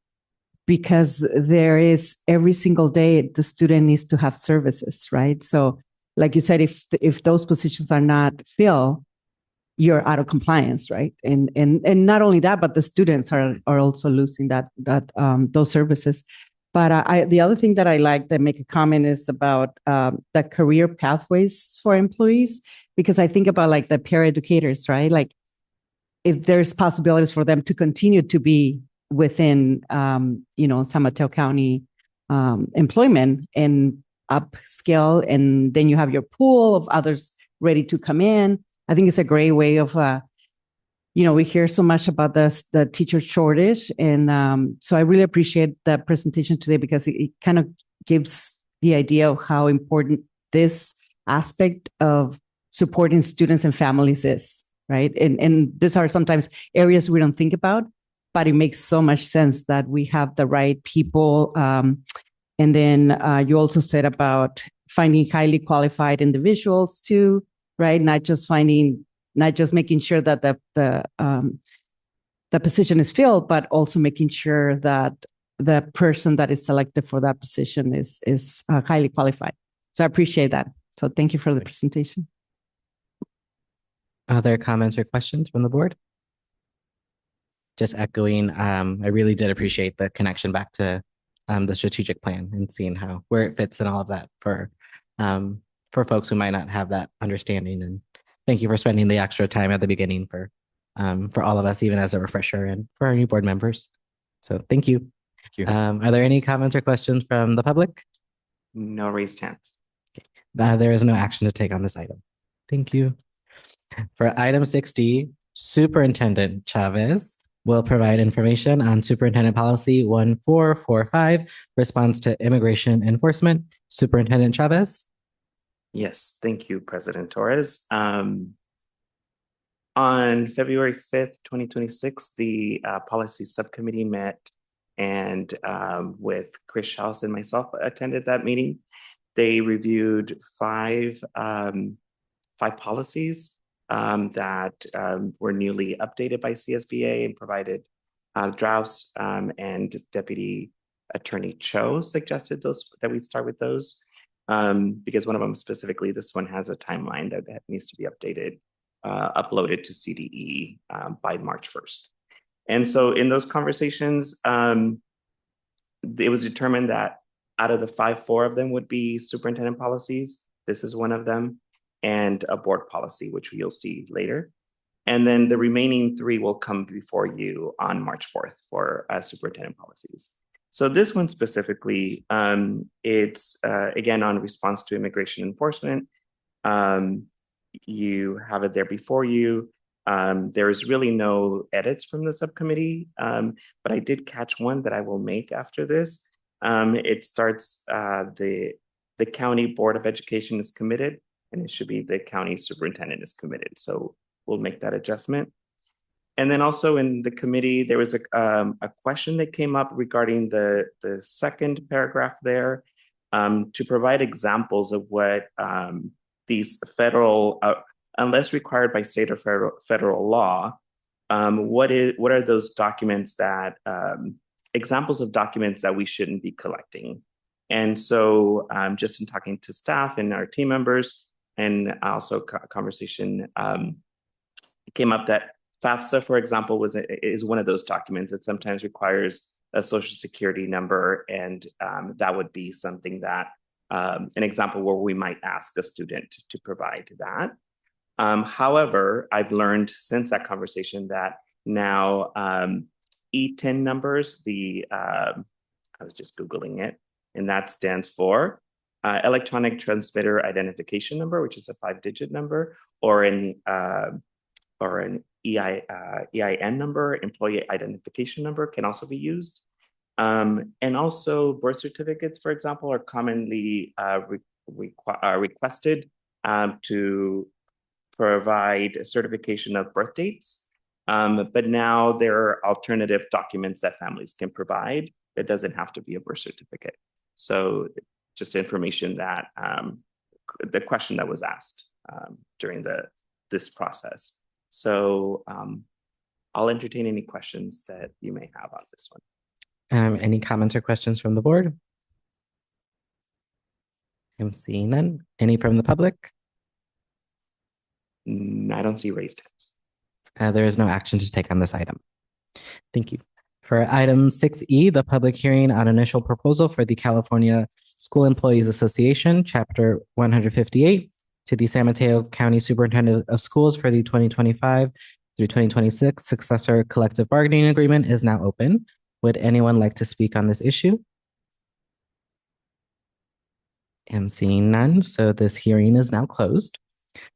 because there is every single day the student needs to have services, right? So like you said, if those positions are not filled, you're out of compliance, right? And not only that, but the students are also losing those services. But the other thing that I like to make a comment is about the career pathways for employees, because I think about like the peer educators, right? Like if there's possibilities for them to continue to be within, San Mateo County employment and upskill, and then you have your pool of others ready to come in. I think it's a great way of, we hear so much about the teacher shortage. And so I really appreciate that presentation today because it kind of gives the idea of how important this aspect of supporting students and families is, right? And these are sometimes areas we don't think about, but it makes so much sense that we have the right people. And then you also said about finding highly qualified individuals too, right? Not just making sure that the position is filled, but also making sure that the person that is selected for that position is highly qualified. So I appreciate that. So thank you for the presentation. Other comments or questions from the board? Just echoing, I really did appreciate the connection back to the strategic plan and seeing where it fits and all of that for folks who might not have that understanding. And thank you for spending the extra time at the beginning for all of us, even as a refresher, and for our new board members. So thank you. Thank you. Are there any comments or questions from the public? No raised hands. There is no action to take on this item. Thank you. For item 6D, Superintendent Chavez will provide information on Superintendent Policy 1445, response to immigration enforcement. Superintendent Chavez. Yes, thank you, President Torres. On February 5th, 2026, the policy subcommittee met and with Chris Schaus and myself attended that meeting. They reviewed five policies that were newly updated by CSBA and provided drafts, and Deputy Attorney Cho suggested that we start with those because one of them specifically, this one has a timeline that needs to be updated, uploaded to CDE by March 1st. And so in those conversations, it was determined that out of the 4 of them would be superintendent policies. This is one of them, and a board policy, which you'll see later. And then the remaining 3 will come before you on March 4th for superintendent policies. So this one specifically, it's again on response to immigration enforcement. You have it there before you. There is really no edits from the subcommittee, but I did catch one that I will make after this. It starts, the County Board of Education is committed, and it should be the county superintendent is committed. So we'll make that adjustment. And then also in the committee, there was a question that came up regarding the second paragraph there, to provide examples of what these federal, unless required by state or federal law, what are those documents that, examples of documents that we shouldn't be collecting? And so just in talking to staff and our team members, and also conversation, it came up that FAFSA, for example, is one of those documents that sometimes requires a social security number, and that would be something that an example where we might ask a student to provide that. However, I've learned since that conversation that now ETIN numbers, I was just Googling it, and that stands for electronic transmitter identification number, which is a 5-digit number, or an EIN number, employee identification number, can also be used. And also birth certificates, for example, are commonly requested to provide a certification of birth dates. But now there are alternative documents that families can provide that doesn't have to be a birth certificate. So just information that the question that was asked during this process. So I'll entertain any questions that you may have on this one. Any comments or questions from the board? I'm seeing none. Any from the public? I don't see raised hands. There is no action to take on this item. Thank you. For item 6E, the public hearing on initial proposal for the California School Employees Association, Chapter 158, to the San Mateo County Superintendent of Schools for the 2025 through 2026 successor collective bargaining agreement is now open. Would anyone like to speak on this issue? I'm seeing none, so this hearing is now closed.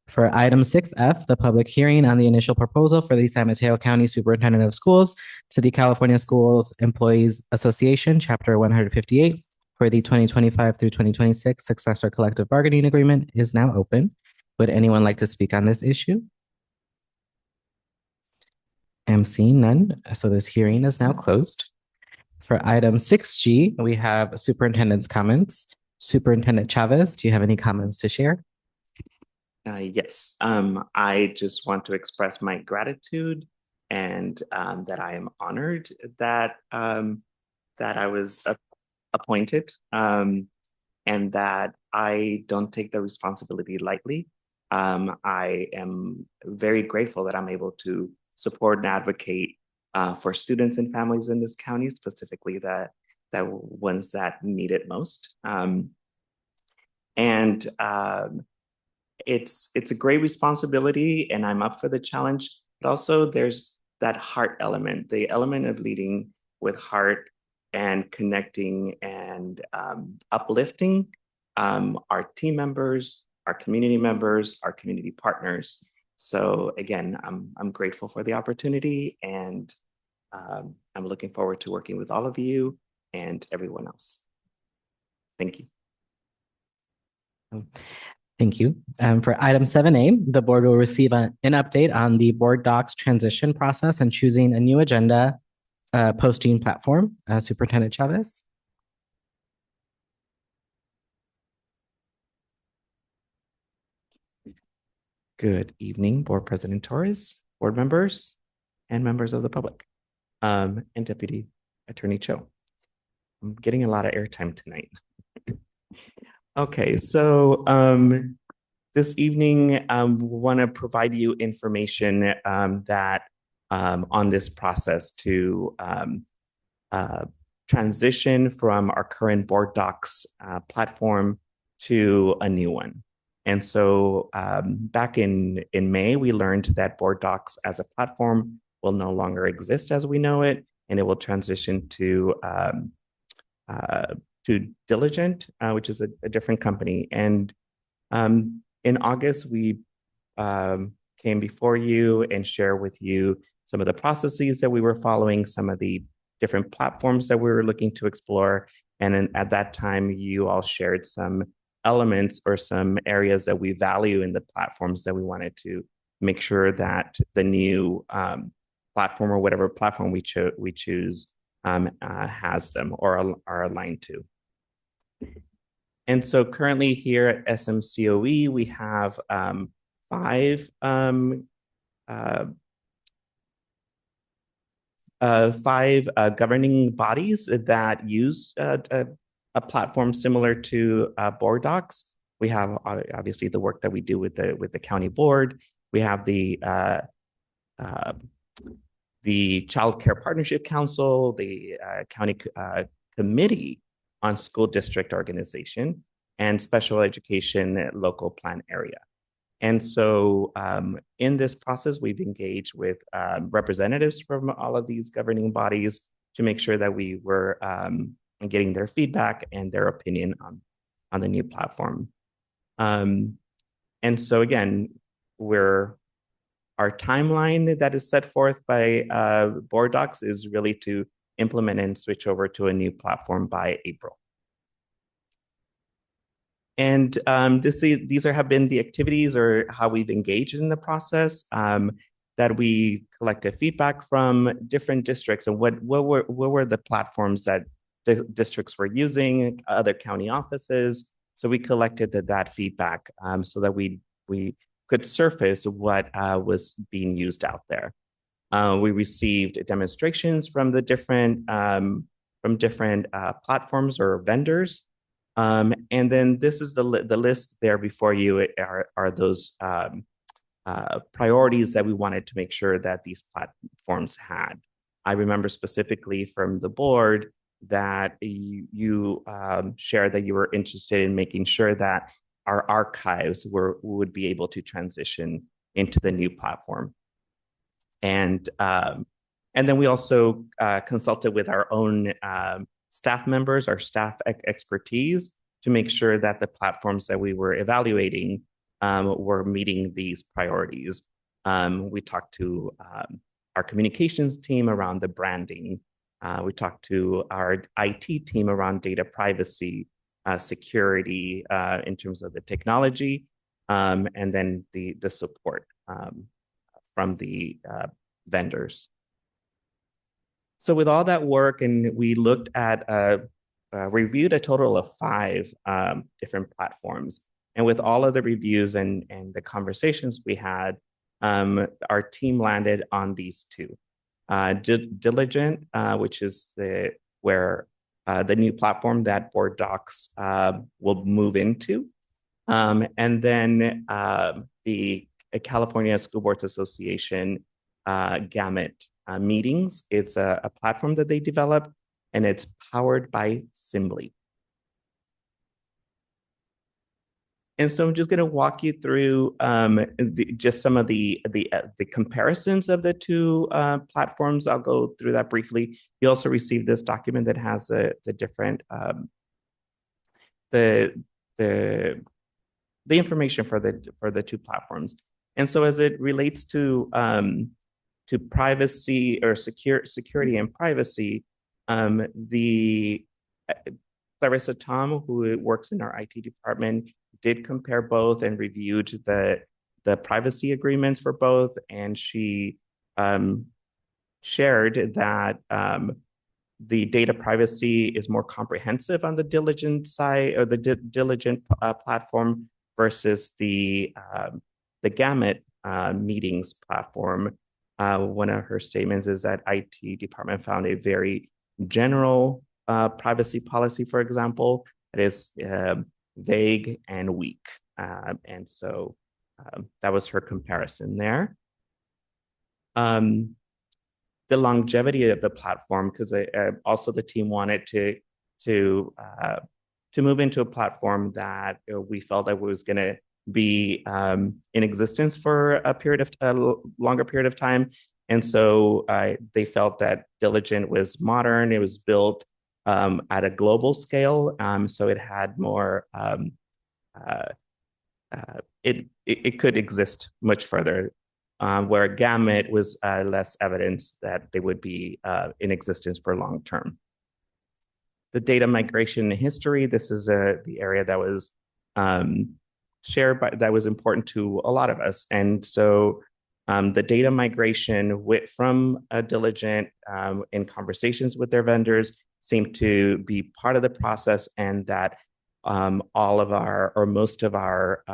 For item 6F, the public hearing on the initial proposal for the San Mateo County Superintendent of Schools to the California Schools Employees Association, Chapter 158, for the 2025 through 2026 successor collective bargaining agreement is now open. Would anyone like to speak on this issue? I'm seeing none, so this hearing is now closed. For item 6G, we have superintendent's comments. Superintendent Chavez, do you have any comments to share? Yes, I just want to express my gratitude and that I am honored that I was appointed and that I don't take the responsibility lightly. I am very grateful that I'm able to support and advocate for students and families in this county, specifically the ones that need it most. It's a great responsibility, and I'm up for the challenge. But also, there's that heart element, the element of leading with heart and connecting and uplifting our team members, our community members, our community partners. So again, I'm grateful for the opportunity, and I'm looking forward to working with all of you and everyone else. Thank you. Thank you. For item 7A, the board will receive an update on the board docs transition process and choosing a new agenda posting platform. Superintendent Chavez. Good evening, Board President Torres, board members, and members of the public, and Deputy Attorney Cho. I'm getting a lot of airtime tonight. Okay, so this evening, we want to provide you information that on this process to transition from our current board docs platform to a new one. And so back in May, we learned that board docs as a platform will no longer exist as we know it, and it will transition to Diligent, which is a different company. And in August, we came before you and share with you some of the processes that we were following, some of the different platforms that we were looking to explore. And then at that time, you all shared some elements or some areas that we value in the platforms that we wanted to make sure that the new platform or whatever platform we choose has them or are aligned to. And so currently here at SMCOE, we have five governing bodies that use a platform similar to board docs. We have obviously the work that we do with the county board. We have the the Child Care Partnership Council, the County Committee on School District Organization, and Special Education Local Plan Area. And so in this process, we've engaged with representatives from all of these governing bodies to make sure that we were getting their feedback and their opinion on the new platform. And so again, our timeline that is set forth by board docs is really to implement and switch over to a new platform by April. And these have been the activities or how we've engaged in the process, that we collected feedback from different districts and what were the platforms that the districts were using, other county offices. So we collected that feedback so that we could surface what was being used out there. We received demonstrations from the different platforms or vendors. And then this is the list there before you are those priorities that we wanted to make sure that these platforms had. I remember specifically from the board that you shared that you were interested in making sure that our archives would be able to transition into the new platform. And then we also consulted with our own staff members, our staff expertise, to make sure that the platforms that we were evaluating were meeting these priorities. We talked to our communications team around the branding. We talked to our IT team around data privacy, security in terms of the technology, and then the support from the vendors. So with all that work, and we looked at, reviewed a total of 5 different platforms. And with all of the reviews and the conversations we had, our team landed on these 2. Diligent, which is where the new platform that board docs will move into. And then the California School Boards Association Gamut meetings. It's a platform that they developed, and it's powered by Simbly. And so I'm just going to walk you through just some of the comparisons of the 2 platforms. I'll go through that briefly. You also received this document that has the different the information for the 2 platforms. And so as it relates to privacy or security and privacy, the Clarissa Tom, who works in our IT department, did compare both and reviewed the privacy agreements for both, and she shared that the data privacy is more comprehensive on the Diligent side, or the Diligent platform, versus the Gamut meetings platform. One of her statements is that IT department found a very general privacy policy, for example, that is vague and weak. And so that was her comparison there. The longevity of the platform, because also the team wanted to move into a platform that we felt that was going to be in existence for a longer period of time. And so they felt that Diligent was modern. It was built at a global scale, so it had more. It could exist much further, where Gamut was less evidence that they would be in existence for long term. The data migration history. This is the area that was shared that was important to a lot of us, and so. The data migration from Diligent in conversations with their vendors seemed to be part of the process, and that all of our, or most of our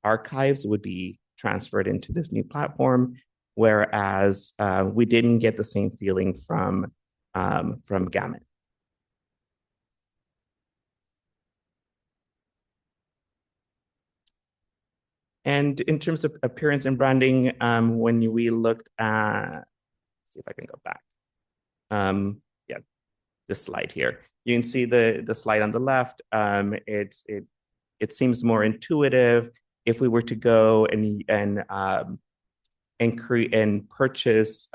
archives would be transferred into this new platform, whereas we didn't get the same feeling from Gamut. And in terms of appearance and branding, when we looked at, see if I can go back. Yeah, this slide here. You can see the slide on the left. It seems more intuitive. If we were to go and create and purchase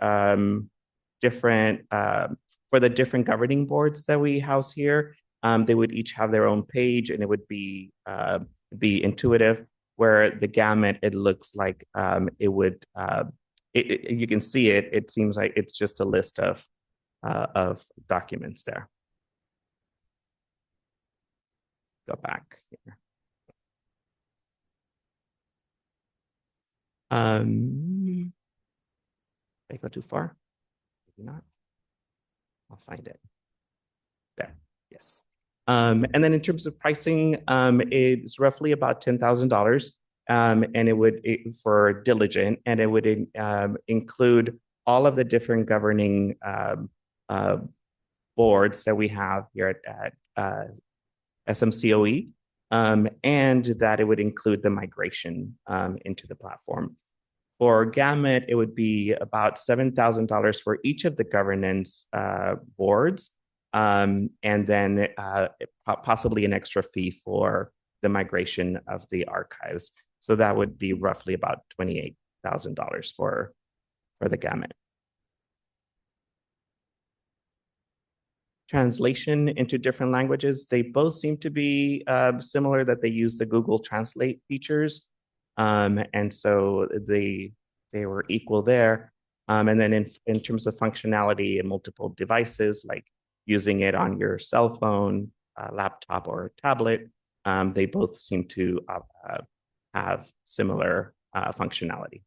different for the different governing boards that we house here, they would each have their own page, and it would be intuitive. Where the gamut, it looks like it would. You can see it. It seems like it's just a list of documents there. Go back here. Did I go too far? Maybe not. I'll find it. There. Yes. And then in terms of pricing, it's roughly about $10,000, and it would for Diligent, and it would include all of the different governing boards that we have here at SMCOE, and that it would include the migration into the platform. For Gamut, it would be about $7,000 for each of the governance boards, and then possibly an extra fee for the migration of the archives. So that would be roughly about $28,000 for the Gamut. Translation into different languages, they both seem to be similar, that they use the Google Translate features. And so they were equal there. And then in terms of functionality and multiple devices, like using it on your cell phone, laptop, or tablet, they both seem to have similar functionality.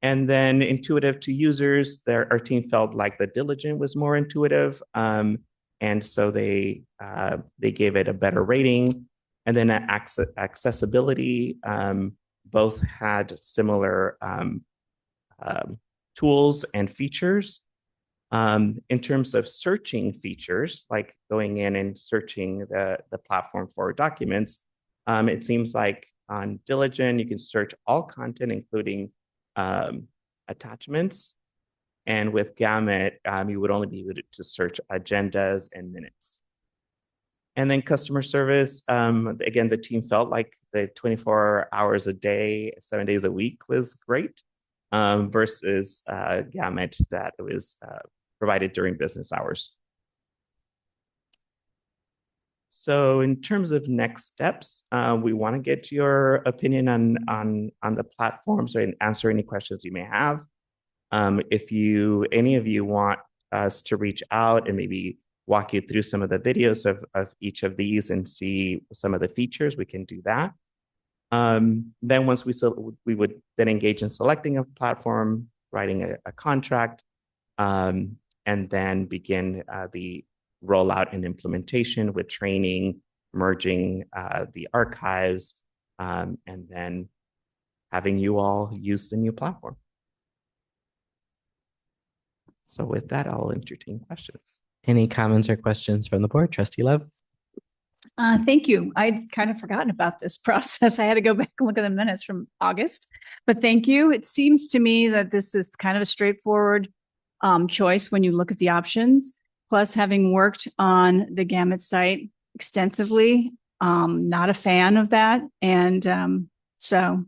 And then intuitive to users, our team felt like the Diligent was more intuitive. And so they gave it a better rating. And then accessibility, both had similar tools and features. In terms of searching features, like going in and searching the platform for documents, it seems like on Diligent, you can search all content, including attachments. And with Gamut, you would only be able to search agendas and minutes. And then customer service, again, the team felt like the 24 hours a day, 7 days a week was great, versus Gamut that it was provided during business hours. So in terms of next steps, we want to get your opinion on the platforms and answer any questions you may have. If any of you want us to reach out and maybe walk you through some of the videos of each of these and see some of the features, we can do that. Then once we would then engage in selecting a platform, writing a contract, and then begin the rollout and implementation with training, merging the archives, and then having you all use the new platform. So with that, I'll entertain questions. Any comments or questions from the board? Trustee Love? Thank you. I'd kind of forgotten about this process. I had to go back and look at the minutes from August, but thank you. It seems to me that this is kind of a straightforward choice when you look at the options. Plus, having worked on the Gamut site extensively, not a fan of that. And so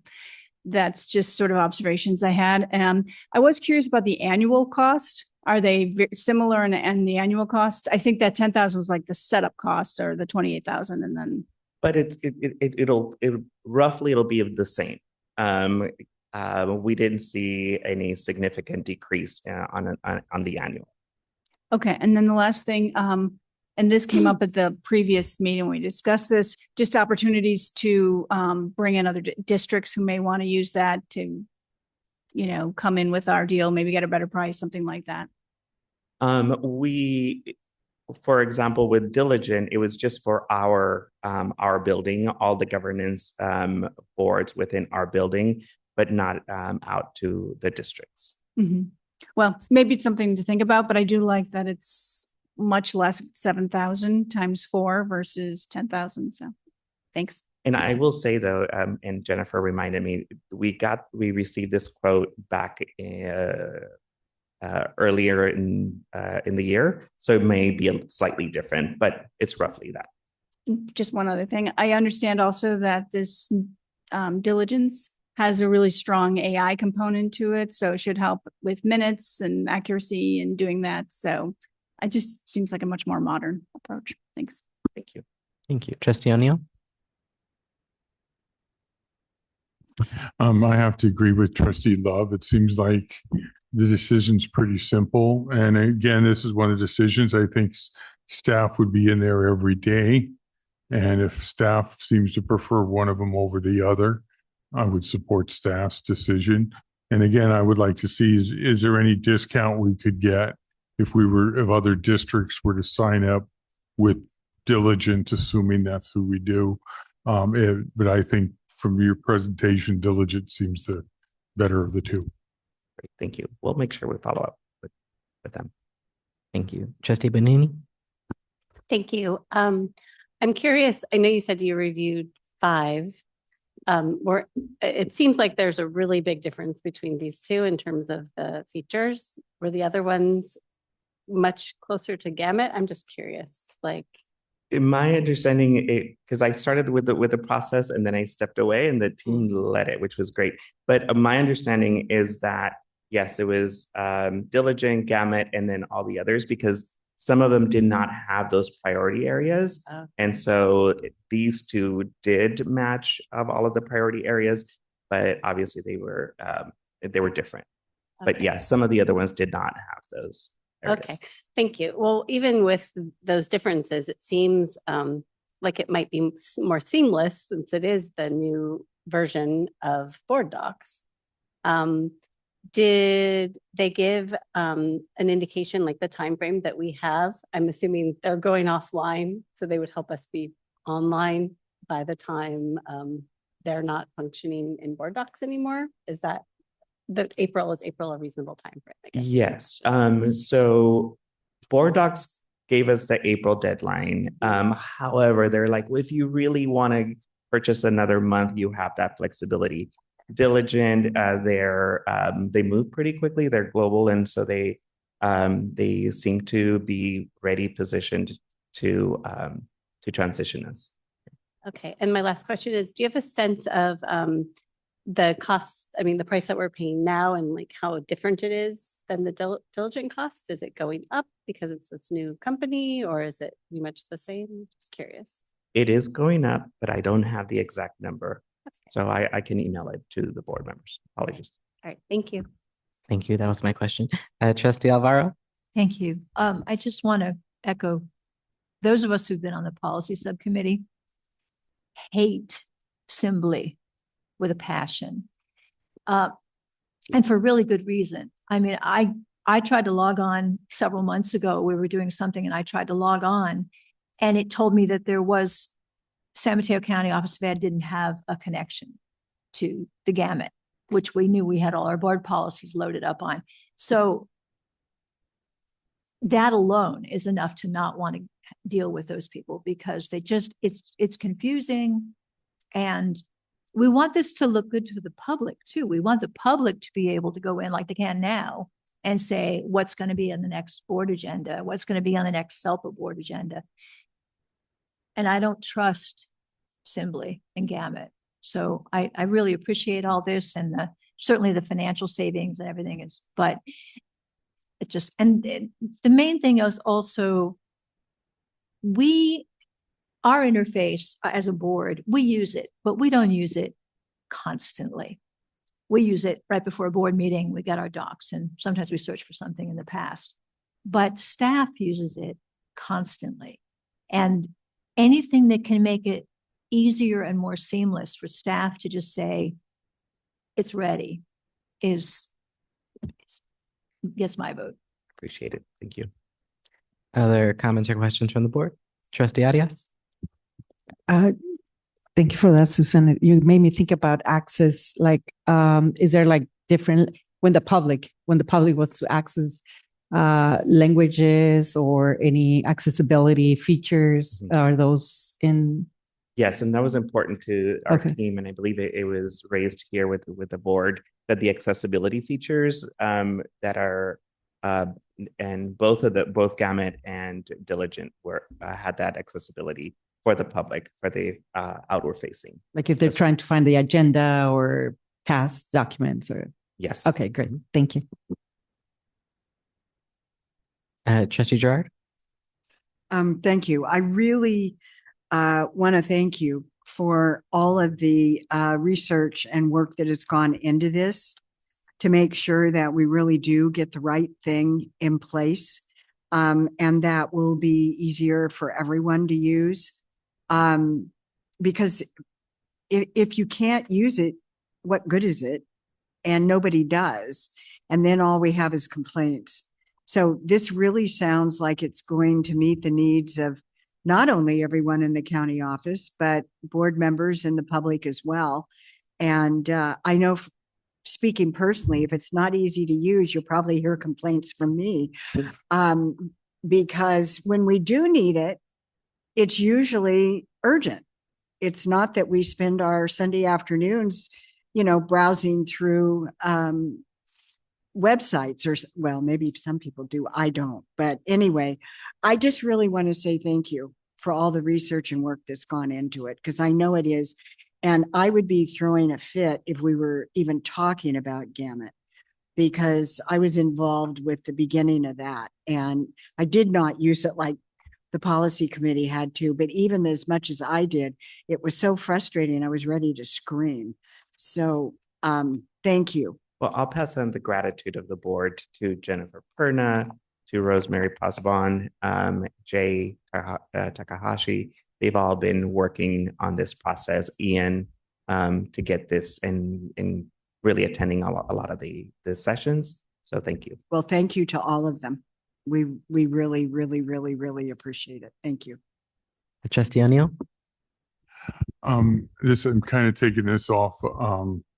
that's just sort of observations I had. I was curious about the annual cost. Are they similar in the annual cost? I think that 10,000 was like the setup cost, or the 28,000, and then. But it'll roughly be the same. We didn't see any significant decrease on the annual. Okay, and then the last thing, and this came up at the previous meeting when we discussed this, just opportunities to bring in other districts who may want to use that to, come in with our deal, maybe get a better price, something like that. For example, with Diligent, it was just for our building, all the governance boards within our building, but not out to the districts. Mm-hmm. Well, maybe it's something to think about, but I do like that it's much less, 7,000 times 4 versus 10,000. So thanks. And I will say though, and Jennifer reminded me, we received this quote back earlier in the year, so it may be slightly different, but it's roughly that. Just one other thing. I understand also that this diligence has a really strong AI component to it, so it should help with minutes and accuracy and doing that. So it just seems like a much more modern approach. Thanks. Thank you. Thank you. Trustee O'Neill? I have to agree with Trustee Love. It seems like the decision's pretty simple. And again, this is one of the decisions I think staff would be in there every day. And if staff seems to prefer one of them over the other, I would support staff's decision. And again, I would like to see, is there any discount we could get if other districts were to sign up with Diligent, assuming that's who we do. But I think from your presentation, Diligent seems the better of the two. Great. Thank you. We'll make sure we follow up with them. Thank you. Trustee Bonini? Thank you. I'm curious, I know you said you reviewed 5. It seems like there's a really big difference between these two in terms of the features. Were the other ones much closer to Gamut? I'm just curious, like. In my understanding, because I started with the process and then I stepped away and the team led it, which was great. But my understanding is that, yes, it was Diligent, Gamut, and then all the others, because some of them did not have those priority areas. Okay. And so these two did match of all of the priority areas, but obviously they were different. But Okay. yes, some of the other ones did not have those areas. Okay, thank you. Well, even with those differences, it seems like it might be more seamless since it is the new version of Board Docs. Did they give an indication like the time frame that we have? I'm assuming they're going offline, so they would help us be online by the time they're not functioning in Board Docs anymore. Is that April a reasonable time frame? I guess? Yes. So Board Docs gave us the April deadline. However, they're like, well, if you really want to purchase another month, you have that flexibility. Diligent, they move pretty quickly. They're global, and so they seem to be ready, positioned to transition us. Okay, and my last question is, do you have a sense of the costs, I mean, the price that we're paying now and like how different it is than the Diligent cost? Is it going up because it's this new company, or is it pretty much the same? Just curious. It is going up, but I don't have the exact number. That's okay. So I can email it to the board members. Apologies. All right, thank you. Thank you. That was my question. Trustee Alvaro? Thank you. I just want to echo, those of us who've been on the policy subcommittee hate Assembly with a passion. And for really good reason. I mean, I tried to log on several months ago. We were doing something and I tried to log on and it told me that there was San Mateo County Office of Ed didn't have a connection to the Gamut, which we knew we had all our board policies loaded up on. So that alone is enough to not want to deal with those people because they just, it's confusing. And we want this to look good to the public too. We want the public to be able to go in like they can now and say, what's going to be on the next board agenda? What's going to be on the next SELPA board agenda? And I don't trust Assembly and Gamut. So I really appreciate all this and certainly the financial savings and everything is, but it just, and the main thing is also our interface as a board, we use it, but we don't use it constantly. We use it right before a board meeting. We got our docs and sometimes we search for something in the past, but staff uses it constantly. And anything that can make it easier and more seamless for staff to just say, it's ready gets my vote. Appreciate it. Thank you. Other comments or questions from the board? Trustee Arias? Thank you for that, Susan. You made me think about access. Like, is there like different when the public wants to access languages or any accessibility features? Are those in Yes, and that was important to our Okay. team, and I believe it was raised here with the board that the accessibility features that are and both Gamut and Diligent were had that accessibility for the public for the outward facing. Like if they're trying to find the agenda or past documents or, Yes. okay, great. Thank you. Trustee Gerard? Thank you. I really want to thank you for all of the research and work that has gone into this to make sure that we really do get the right thing in place, and that will be easier for everyone to use. Because if you can't use it, what good is it? And nobody does. And then all we have is complaints. So this really sounds like it's going to meet the needs of not only everyone in the county office, but board members and the public as well. And I know, speaking personally, if it's not easy to use, you'll probably hear complaints from me. Because when we do need it, it's usually urgent. It's not that we spend our Sunday afternoons, browsing through websites or, well, maybe some people do. I don't. But anyway, I just really want to say thank you for all the research and work that's gone into it, because I know it is. And I would be throwing a fit if we were even talking about Gamut, because I was involved with the beginning of that. And I did not use it like the policy committee had to, but even as much as I did, it was so frustrating. I was ready to scream. So thank you. Well, I'll pass on the gratitude of the board to Jennifer Perna, to Rosemary Pasban, Jay Takahashi. They've all been working on this process, Ian, to get this and really attending a lot of the sessions. So thank you. Well, thank you to all of them. We really, really, really, really appreciate it. Thank you. Trustee O'Neill? I'm kind of taking this off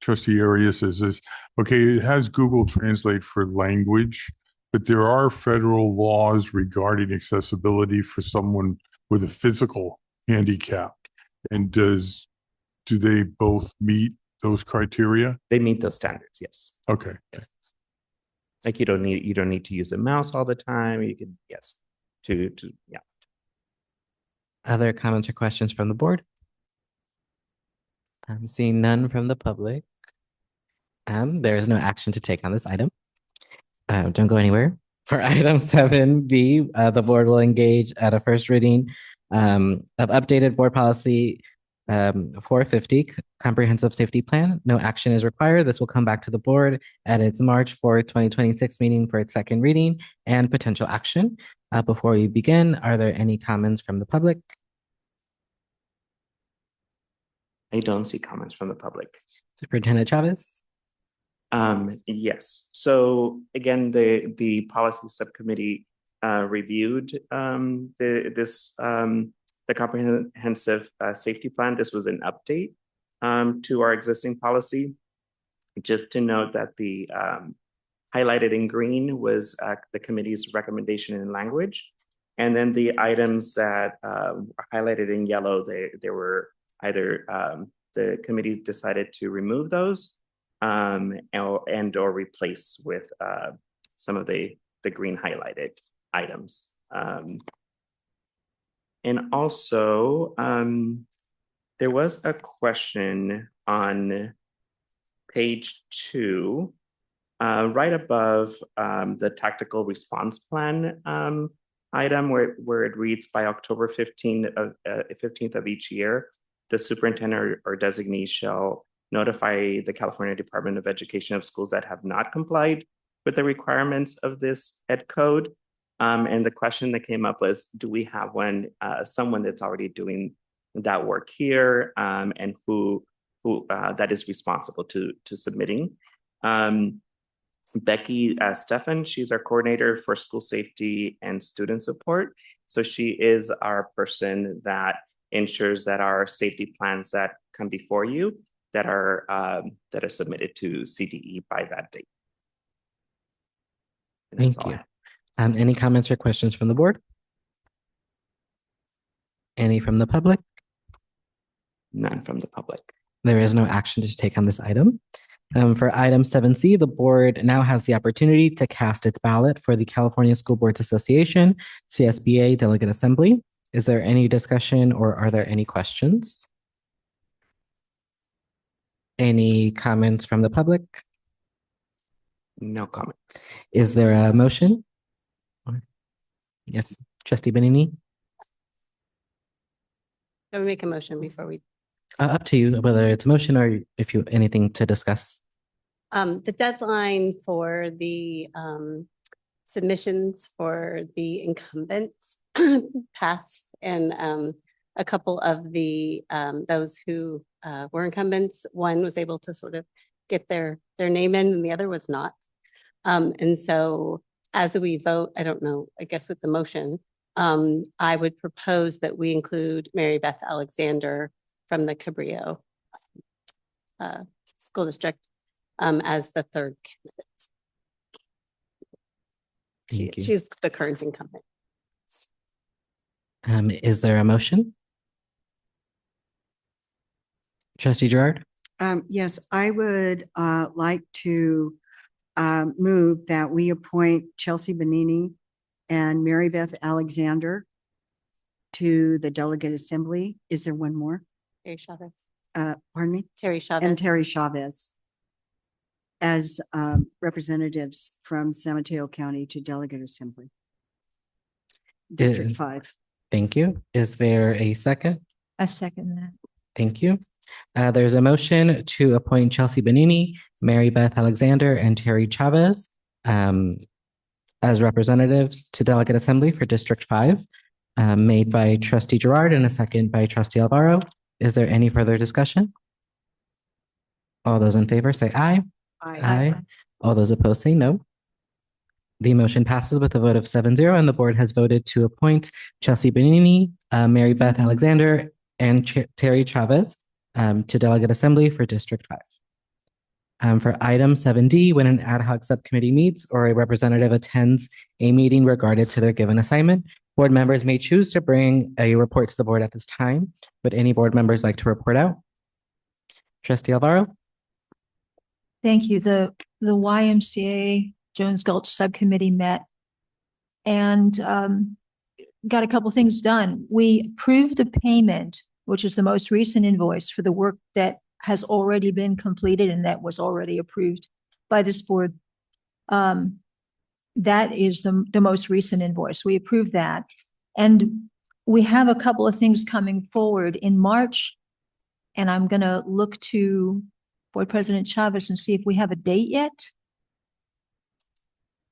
Trustee Arias is this. Okay, it has Google Translate for language, but there are federal laws regarding accessibility for someone with a physical handicap. And do they both meet those criteria? They meet those standards, yes. Okay. Yes. Like you don't need to use a mouse all the time. You can, yes, yeah. Other comments or questions from the board? I'm seeing none from the public. There is no action to take on this item. Don't go anywhere. For item 7B, the board will engage at a first reading of updated board policy 450 comprehensive safety plan. No action is required. This will come back to the board at its March 4th, 2026 meeting for its second reading and potential action. Before we begin, are there any comments from the public? I don't see comments from the public. Superintendent Chavez? Yes. So again, the policy subcommittee reviewed the comprehensive safety plan. This was an update to our existing policy. Just to note that the highlighted in green was the committee's recommendation in language. And then the items that are highlighted in yellow, they were either the committee decided to remove those and or replace with some of the green highlighted items. And also, there was a question on page 2, right above the tactical response plan item where it reads by October 15th of each year, the superintendent or designee shall notify the California Department of Education of schools that have not complied with the requirements of this ed code. And the question that came up was, do we have someone that's already doing that work here and who that is responsible to submitting? Becky Stefan, she's our coordinator for school safety and student support. So she is our person that ensures that our safety plans that come before you that are submitted to CDE by that date. Thank you. Any comments or questions from the board? Any from the public? None from the public. There is no action to take on this item. For item 7C, the board now has the opportunity to cast its ballot for the California School Boards Association, CSBA Delegate Assembly. Is there any discussion or are there any questions? Any comments from the public? No comments. Is there a motion? Yes, Trustee Benini, Can we make a motion before we? up to you, whether it's a motion or if you, anything to discuss. The deadline for the submissions for the incumbents passed, and a couple of the those who were incumbents, one was able to sort of get their name in and the other was not. And so as we vote, I don't know, I guess with the motion, I would propose that we include Mary Beth Alexander from the Cabrillo School District as the third candidate. Thank you. She's the current incumbent. Is there a motion? Trustee Gerard? Yes, I would like to move that we appoint Chelsea Benini and Mary Beth Alexander to the Delegate Assembly. Is there one more? Terry Chavez. Pardon me? Terry Chavez. And Terry Chavez as representatives from San Mateo County to Delegate Assembly. District Is- 5. Thank you. Is there a second? I second that. Thank you. There's a motion to appoint Chelsea Benini, Mary Beth Alexander, and Terry Chavez as representatives to Delegate Assembly for District 5, made by Trustee Gerard and a second by Trustee Alvaro. Is there any further discussion? All those in favor say aye. Aye. All those opposed say no. The motion passes with a vote of 7-0, and the board has voted to appoint Chelsea Benini, Mary Beth Alexander, and Terry Chavez to Delegate Assembly for District 5. For item 7D, when an ad hoc subcommittee meets or a representative attends a meeting regarded to their given assignment, board members may choose to bring a report to the board at this time. Would any board members like to report out? Trustee Alvaro? Thank you. The YMCA Jones Gulch Subcommittee met and got a couple things done. We approved the payment, which is the most recent invoice for the work that has already been completed and that was already approved by this board. That is the most recent invoice. We approved that. And we have a couple of things coming forward in March. And I'm going to look to Board President Chavez and see if we have a date yet.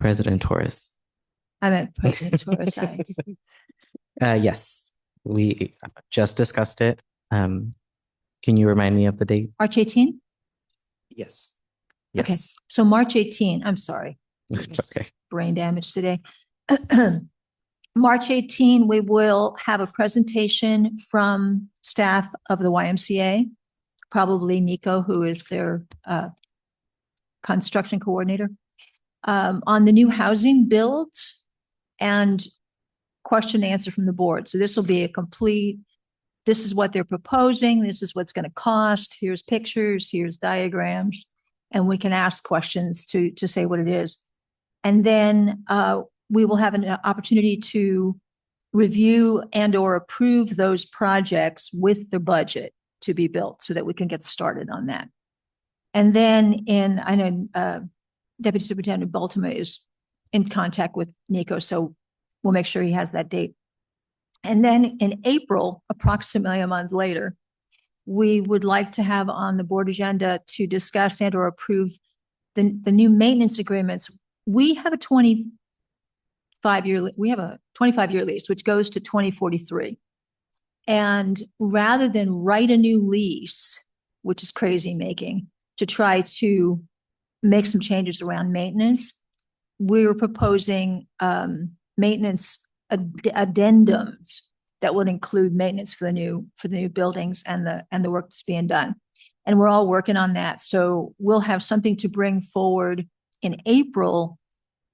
President Torres. I meant President Torres. Yes, we just discussed it. Can you remind me of the date? March 18? Yes. Okay. Yes. So March 18, I'm sorry. It's okay. Brain damage today. March 18, we will have a presentation from staff of the YMCA, probably Nico, who is their construction coordinator, on the new housing builds and question and answer from the board. So this will be a complete, this is what they're proposing, this is what's going to cost, here's pictures, here's diagrams, and we can ask questions to say what it is. And then we will have an opportunity to review and or approve those projects with the budget to be built so that we can get started on that. And then I know Deputy Superintendent Baltimore is in contact with Nico, so we'll make sure he has that date. And then in April, approximately a month later, we would like to have on the board agenda to discuss and or approve the new maintenance agreements. We have a 25-year lease, which goes to 2043. And rather than write a new lease, which is crazy making, to try to make some changes around maintenance, we're proposing maintenance addendums that would include maintenance for the new buildings and the work that's being done. And we're all working on that. So we'll have something to bring forward in April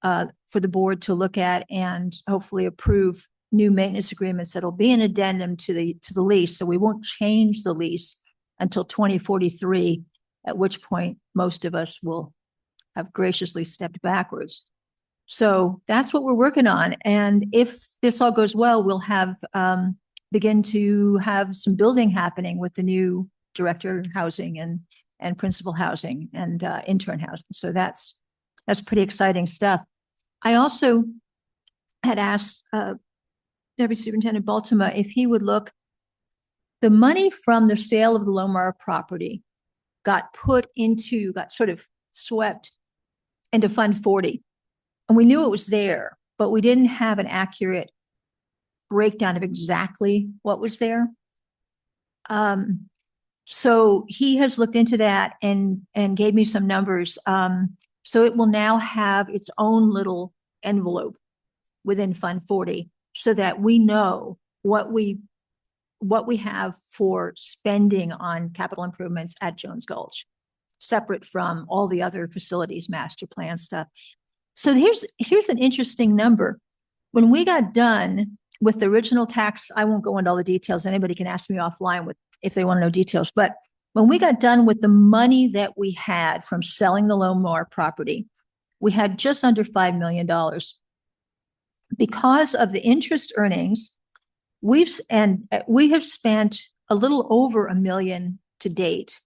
for the board to look at and hopefully approve new maintenance agreements that'll be an addendum to the lease. So we won't change the lease, until 2043, at which point most of us will have graciously stepped backwards. So that's what we're working on. And if this all goes well, we'll have begin to have some building happening with the new director housing and principal housing and intern housing. So that's pretty exciting stuff. I also had asked Deputy Superintendent Baltimore if he would look, the money from the sale of the Lomar property got sort of swept into Fund 40. And we knew it was there, but we didn't have an accurate breakdown of exactly what was there. So he has looked into that and gave me some numbers. So it will now have its own little envelope within Fund 40 so that we know what we have for spending on capital improvements at Jones Gulch, separate from all the other facilities, master plan stuff. So here's an interesting number. When we got done with the original tax, I won't go into all the details. Anybody can ask me offline if they want to know details. But when we got done with the money that we had from selling the Lomar property, we had just under $5 million. Because of the interest earnings, we have spent a little over $1 million to date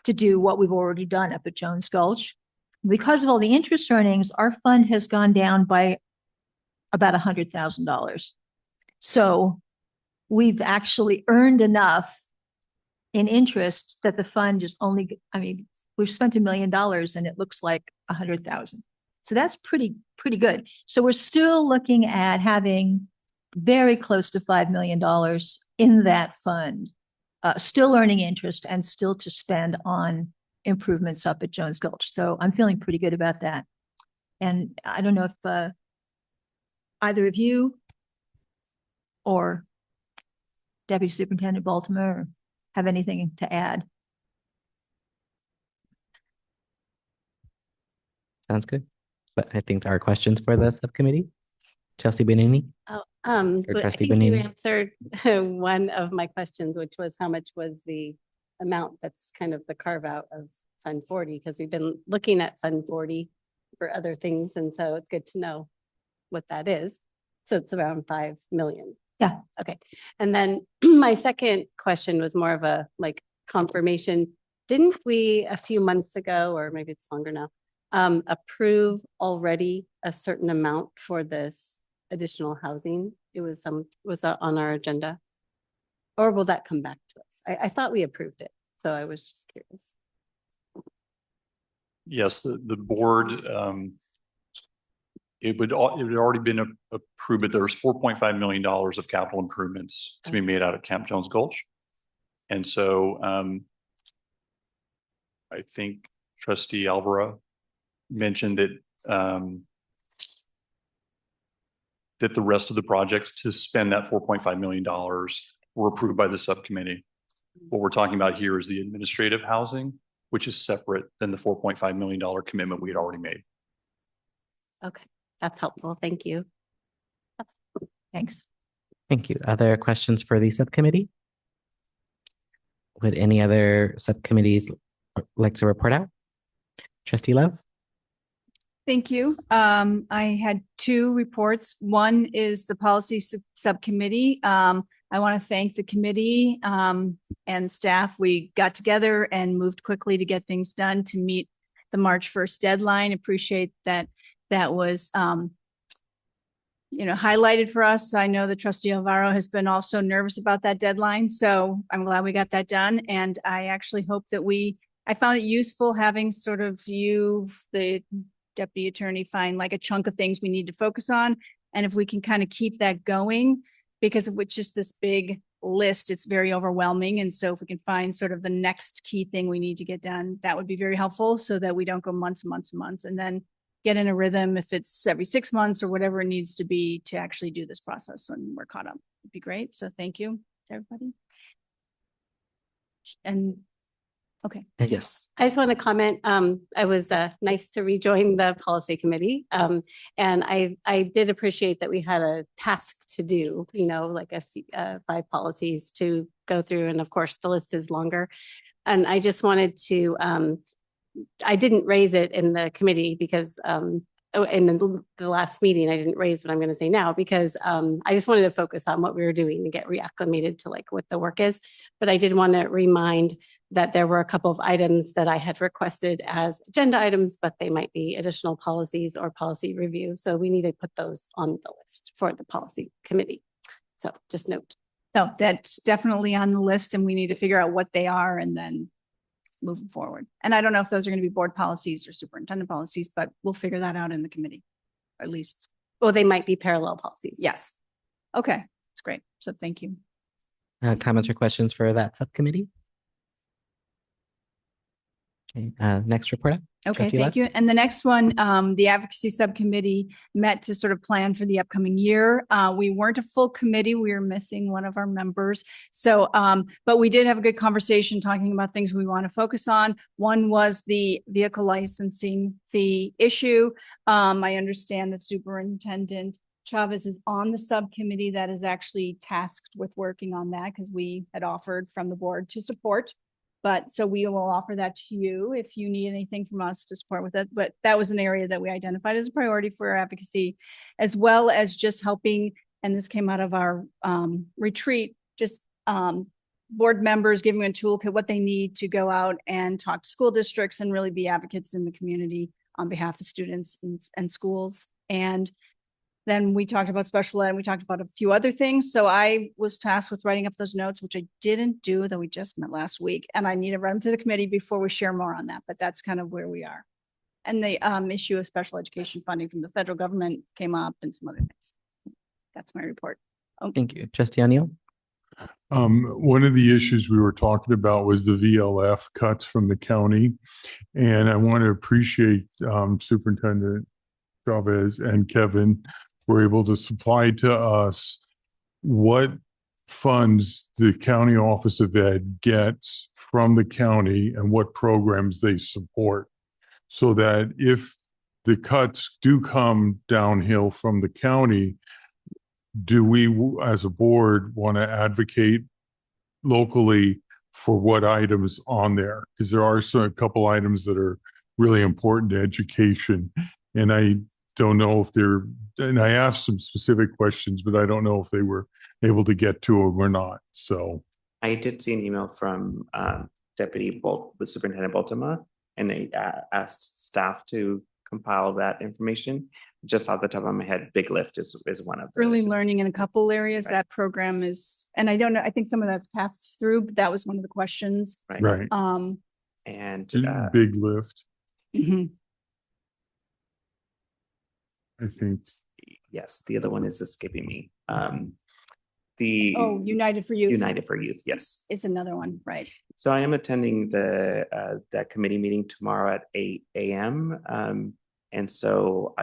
to do what we've already done up at Jones Gulch. Because of all the interest earnings, our fund has gone down by about $100,000. So we've actually earned enough in interest that the fund is only, we've spent $1 million and it looks like 100,000. So that's pretty good. So we're still looking at having very close to $5 million in that fund, still earning interest and still to spend on improvements up at Jones Gulch. So I'm feeling pretty good about that. And I don't know if either of you or Deputy Superintendent Baltimore have anything to add. Sounds good. But I think there are questions for the subcommittee. Chelsea Benini? Oh, Or but I Trustee think you Benini? answered one of my questions, which was how much was the amount that's kind of the carve out of Fund 40, because we've been looking at Fund 40 for other things. And so it's good to know what that is. So it's around 5 million. Yeah. Okay. And then my second question was more of a confirmation. Didn't we a few months ago, or maybe it's longer now, approve already a certain amount for this additional housing? It was on our agenda, or will that come back to us? I thought we approved it, so I was just curious. Yes, the board, it had already been approved, but there's $4.5 million of capital improvements to be made out at Camp Jones Gulch. And so I think Trustee Alvaro mentioned that that the rest of the projects to spend that $4.5 million were approved by the subcommittee. What we're talking about here is the administrative housing, which is separate than the $4.5 million commitment we had already made. Okay, that's helpful. Thank you. Thanks. Thank you. Other questions for the subcommittee? Would any other subcommittees like to report out? Trustee Love? Thank you. I had two reports. One is the policy subcommittee. I want to thank the committee and staff. We got together and moved quickly to get things done to meet the March 1st deadline. Appreciate that. That was, highlighted for us. I know that Trustee Alvaro has been also nervous about that deadline. So I'm glad we got that done. And I actually hope that I found it useful having sort of the Deputy Attorney, find like a chunk of things we need to focus on. And if we can kind of keep that going, because of which just this big list, it's very overwhelming. And so if we can find sort of the next key thing we need to get done, that would be very helpful so that we don't go months and months and months, and then get in a rhythm if it's every 6 months or whatever it needs to be to actually do this process when we're caught up. It'd be great. So thank you to everybody. And okay. Yes. I just want to comment. I was nice to rejoin the policy committee. And I did appreciate that we had a task to do, like 5 policies to go through. And of course, the list is longer. And I just wanted to, I didn't raise it in the committee because, in the last meeting, I didn't raise what I'm going to say now because I just wanted to focus on what we were doing and get reacclimated to like what the work is. But I did want to remind that there were a couple of items that I had requested as agenda items, but they might be additional policies or policy review. So we need to put those on the list for the policy committee. So just note. So that's definitely on the list and we need to figure out what they are and then moving forward. And I don't know if those are going to be board policies or superintendent policies, but we'll figure that out in the committee. Or at least, Well, they might be parallel policies. yes. Okay, that's great. So thank you. Comments or questions for that subcommittee? Okay, next report. Okay, Trustee thank Lett? you. And the next one, the advocacy subcommittee met to sort of plan for the upcoming year. We weren't a full committee. We were missing one of our members. So, but we did have a good conversation talking about things we want to focus on. One was the vehicle licensing fee issue. I understand that Superintendent Chavez is on the subcommittee that is actually tasked with working on that because we had offered from the board to support. But so we will offer that to you if you need anything from us to support with it. But that was an area that we identified as a priority for our advocacy, as well as just helping. And this came out of our retreat, just board members giving a toolkit, what they need to go out and talk to school districts and really be advocates in the community on behalf of students and schools. And then we talked about special ed and we talked about a few other things. So I was tasked with writing up those notes, which I didn't do, though we just met last week. And I need to run them through the committee before we share more on that, but that's kind of where we are. And the issue of special education funding from the federal government came up and some other things. That's my report. Thank you. Trustee O'Neill? One of the issues we were talking about was the VLF cuts from the county. And I want to appreciate Superintendent Chavez and Kevin were able to supply to us what funds the County Office of Ed gets from the county and what programs they support. So that if the cuts do come downhill from the county, do we as a board want to advocate locally for what items on there? Because there are a couple items that are really important to education. And I don't know if and I asked some specific questions, but I don't know if they were able to get to them or not. So I did see an email from Deputy with Superintendent Boltema, and they asked staff to compile that information. Just off the top of my head, Big Lift is one of the Really learning in a couple areas. Right. That program is, and I don't know, I think some of that's passed through, but that was one of the questions. right. And Big Lift, Mhm. I think. yes, the other one is escaping me. Oh, United United for Youth yes. is another one, right? So I am attending that committee meeting tomorrow at 8 a.m. And so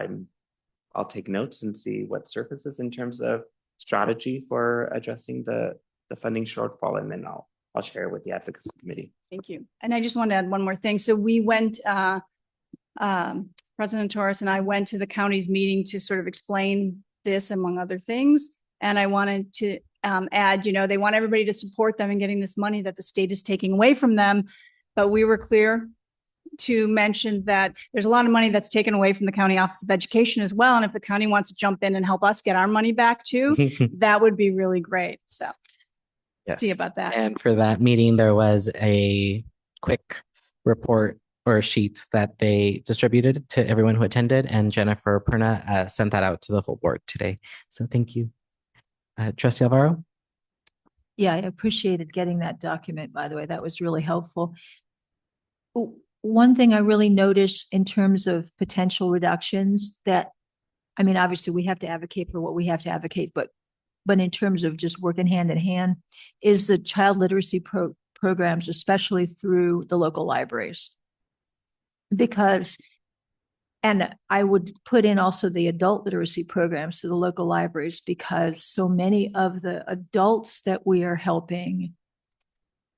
I'll take notes and see what surfaces in terms of strategy for addressing the funding shortfall, and then I'll share with the advocacy committee. Thank you. And I just want to add one more thing. So we went, President Torres and I went to the county's meeting to sort of explain this among other things. And I wanted to add, they want everybody to support them in getting this money that the state is taking away from them. But we were clear to mention that there's a lot of money that's taken away from the County Office of Education as well. And if the county wants to jump in and help us get our money back too, that would be really great. So see about that. And for that meeting, there was a quick report or a sheet that they distributed to everyone who attended, and Jennifer Perna sent that out to the whole board today. So thank you. Trustee Alvaro? Yeah, I appreciated getting that document, by the way. That was really helpful. One thing I really noticed in terms of potential reductions that, I mean, obviously we have to advocate for what we have to advocate, but in terms of just working hand in hand is the child literacy programs, especially through the local libraries. Because, and I would put in also the adult literacy programs to the local libraries, because so many of the adults that we are helping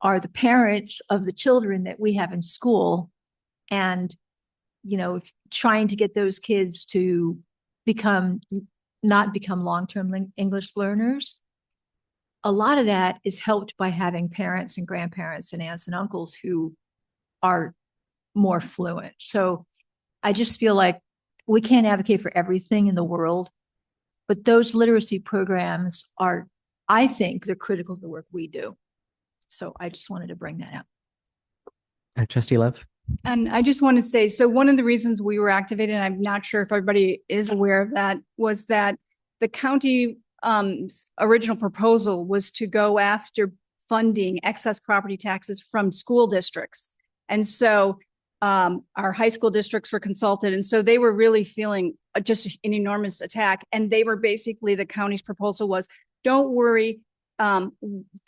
are the parents of the children that we have in school. And, trying to get those kids to not become long-term English learners. a lot of that is helped by having parents and grandparents and aunts and uncles who are more fluent. So I just feel like we can't advocate for everything in the world, but those literacy programs are, I think, they're critical to the work we do. So I just wanted to bring that up. Trustee Love. And I just want to say, so one of the reasons we were activated, and I'm not sure if everybody is aware of that, was that the county original proposal was to go after funding excess property taxes from school districts. And so our high school districts were consulted. And so they were really feeling just an enormous attack. And they were basically, the county's proposal was, don't worry,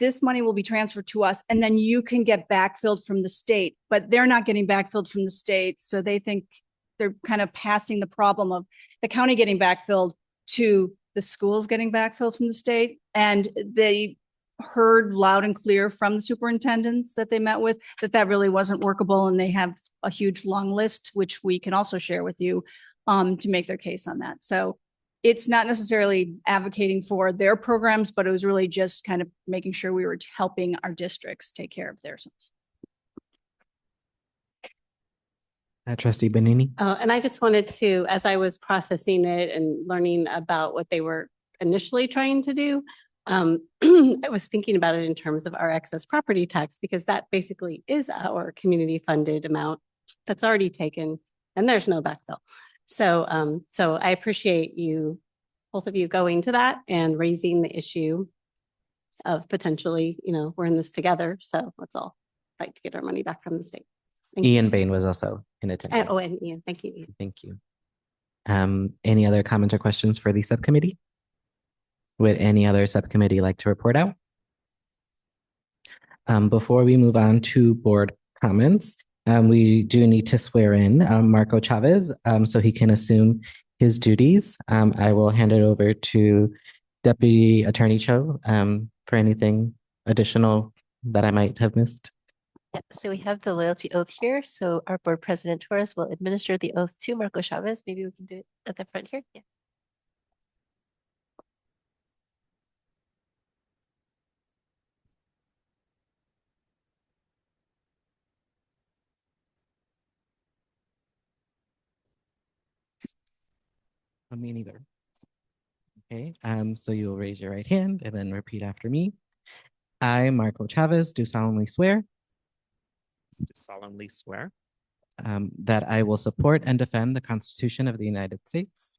this money will be transferred to us and then you can get backfilled from the state, but they're not getting backfilled from the state. So they think they're kind of passing the problem of the county getting backfilled to the schools getting backfilled from the state. And they heard loud and clear from the superintendents that they met with that that really wasn't workable. And they have a huge long list, which we can also share with you to make their case on that. So it's not necessarily advocating for their programs, but it was really just kind of making sure we were helping our districts take care of theirs. Trustee Benini. And I just wanted to, as I was processing it and learning about what they were initially trying to do, I was thinking about it in terms of our excess property tax, because that basically is our community funded amount that's already taken and there's no backfill. So, so I appreciate you, both of you, going to that and raising the issue of potentially, you know, we're in this together. So let's all fight to get our money back from the state. Thank you. Ian Bain was also in attendance. Oh, and Ian, thank you, Ian. Thank you. Any other comments or questions for the subcommittee? Would any other subcommittee like to report out? Before we move on to board comments, we do need to swear in Marco Chavez so he can assume his duties. I will hand it over to Deputy Attorney Cho for anything additional that I might have missed. Yeah, so we have the loyalty oath here. So our board president Torres will administer the oath to Marco Chavez. Maybe we can do it at the front here. Yeah. Me neither. Okay, so you will raise your right hand and then repeat after me. I, Marco Chavez, do solemnly swear that I will support and defend the Constitution of the United States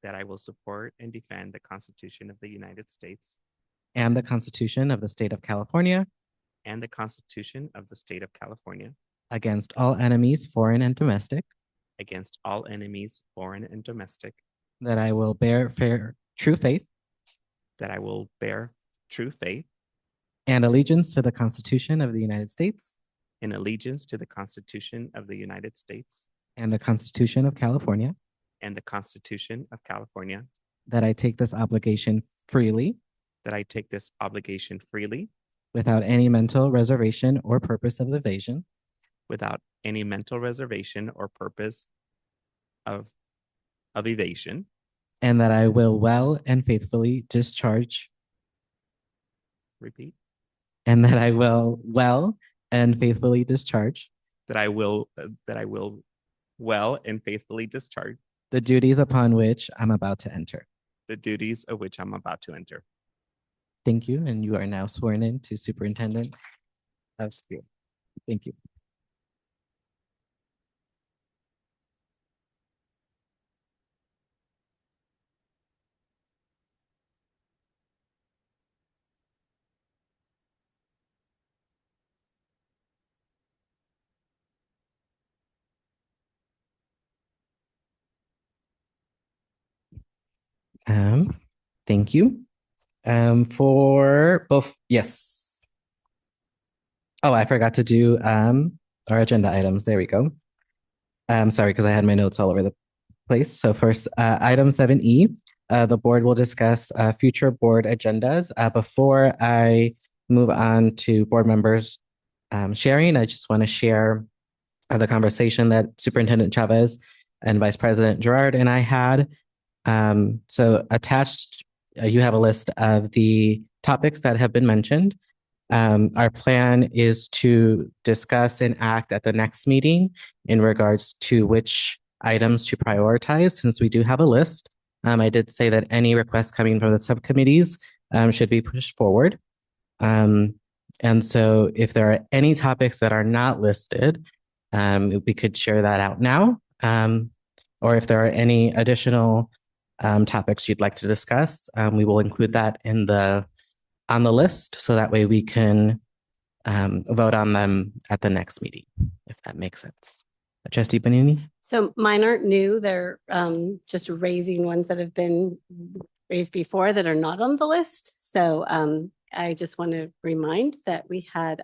That I will support and defend the Constitution of the United States and the Constitution of the State of California and the Constitution of the State of California against all enemies, foreign and domestic, against all enemies, foreign and domestic, that I will bear true faith that I will bear true faith and allegiance to the Constitution of the United States and allegiance to the Constitution of the United States and the Constitution of California, and the Constitution of California, that I take this obligation freely that I take this obligation freely without any mental reservation or purpose of evasion, without any mental reservation or purpose of evasion, and that I will well and faithfully discharge, repeat, and that I will well and faithfully discharge that I will well and faithfully discharge the duties upon which I'm about to enter. the duties of which I'm about to enter. Thank you, and you are now sworn in to Superintendent of School. Thank you. Thank you. For both, yes. Oh, I forgot to do our agenda items. There we go. Sorry, because I had my notes all over the place. So first, item 7E, the board will discuss future board agendas. Before I move on to board members sharing, I just want to share the conversation that Superintendent Chavez and Vice President Gerard and I had. So attached you have a list of the topics that have been mentioned. Our plan is to discuss and act at the next meeting in regards to which items to prioritize, since we do have a list. I did say that any requests coming from the subcommittees should be pushed forward. And so if there are any topics that are not listed, we could share that out now. Or if there are any additional topics you'd like to discuss, we will include that on the list, so that way we can vote on them at the next meeting, if that makes sense. Trustee Bonini? So mine aren't new. They're just raising ones that have been raised before that are not on the list. So I just want to remind that we had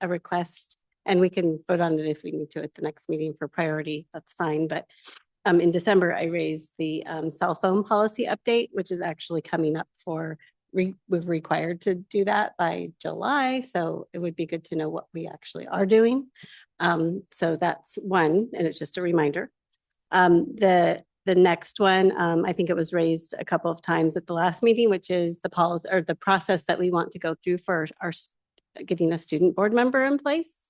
a request, and we can vote on it if we need to at the next meeting for priority. That's fine. But in December, I raised the cell phone policy update, which is actually coming up for we're required to do that by July. So it would be good to know what we actually are doing. So that's one, and it's just a reminder. The next one, I think it was raised a couple of times at the last meeting, which is the policy or the process that we want to go through for our getting a student board member in place,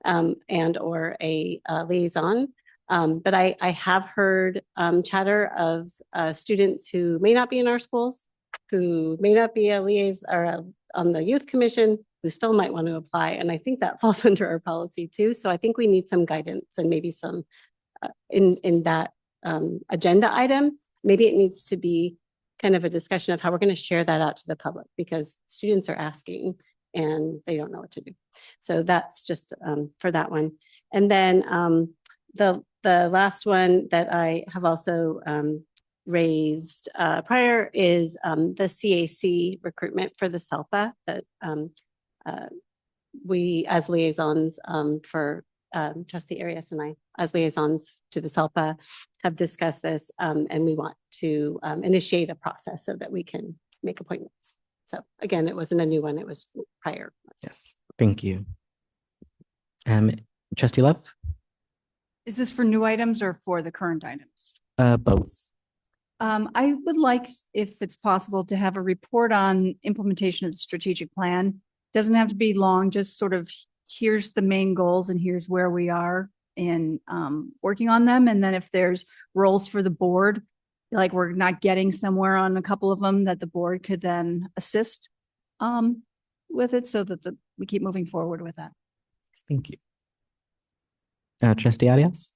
and or a liaison. But I have heard chatter of students who may not be in our schools, who may not be a liaison or on the youth commission, who still might want to apply. And I think that falls under our policy too. So I think we need some guidance and maybe some in that agenda item. Maybe it needs to be kind of a discussion of how we're going to share that out to the public, because students are asking and they don't know what to do. So that's just for that one. And then the last one that I have also raised prior is the CAC recruitment for the SELPA that we as liaisons for Trustee Arias and I as liaisons to the SELPA have discussed this, and we want to initiate a process so that we can make appointments. So again, it wasn't a new one, it was prior. Yes, thank you. Trustee Love? Is this for new items or for the current items? Both. I would like, if it's possible, to have a report on implementation of the strategic plan. Doesn't have to be long, just sort of here's the main goals and here's where we are in working on them. And then if there's roles for the board, like we're not getting somewhere on a couple of them, that the board could then assist with it so that we keep moving forward with that. Thank you. Trustee Arias?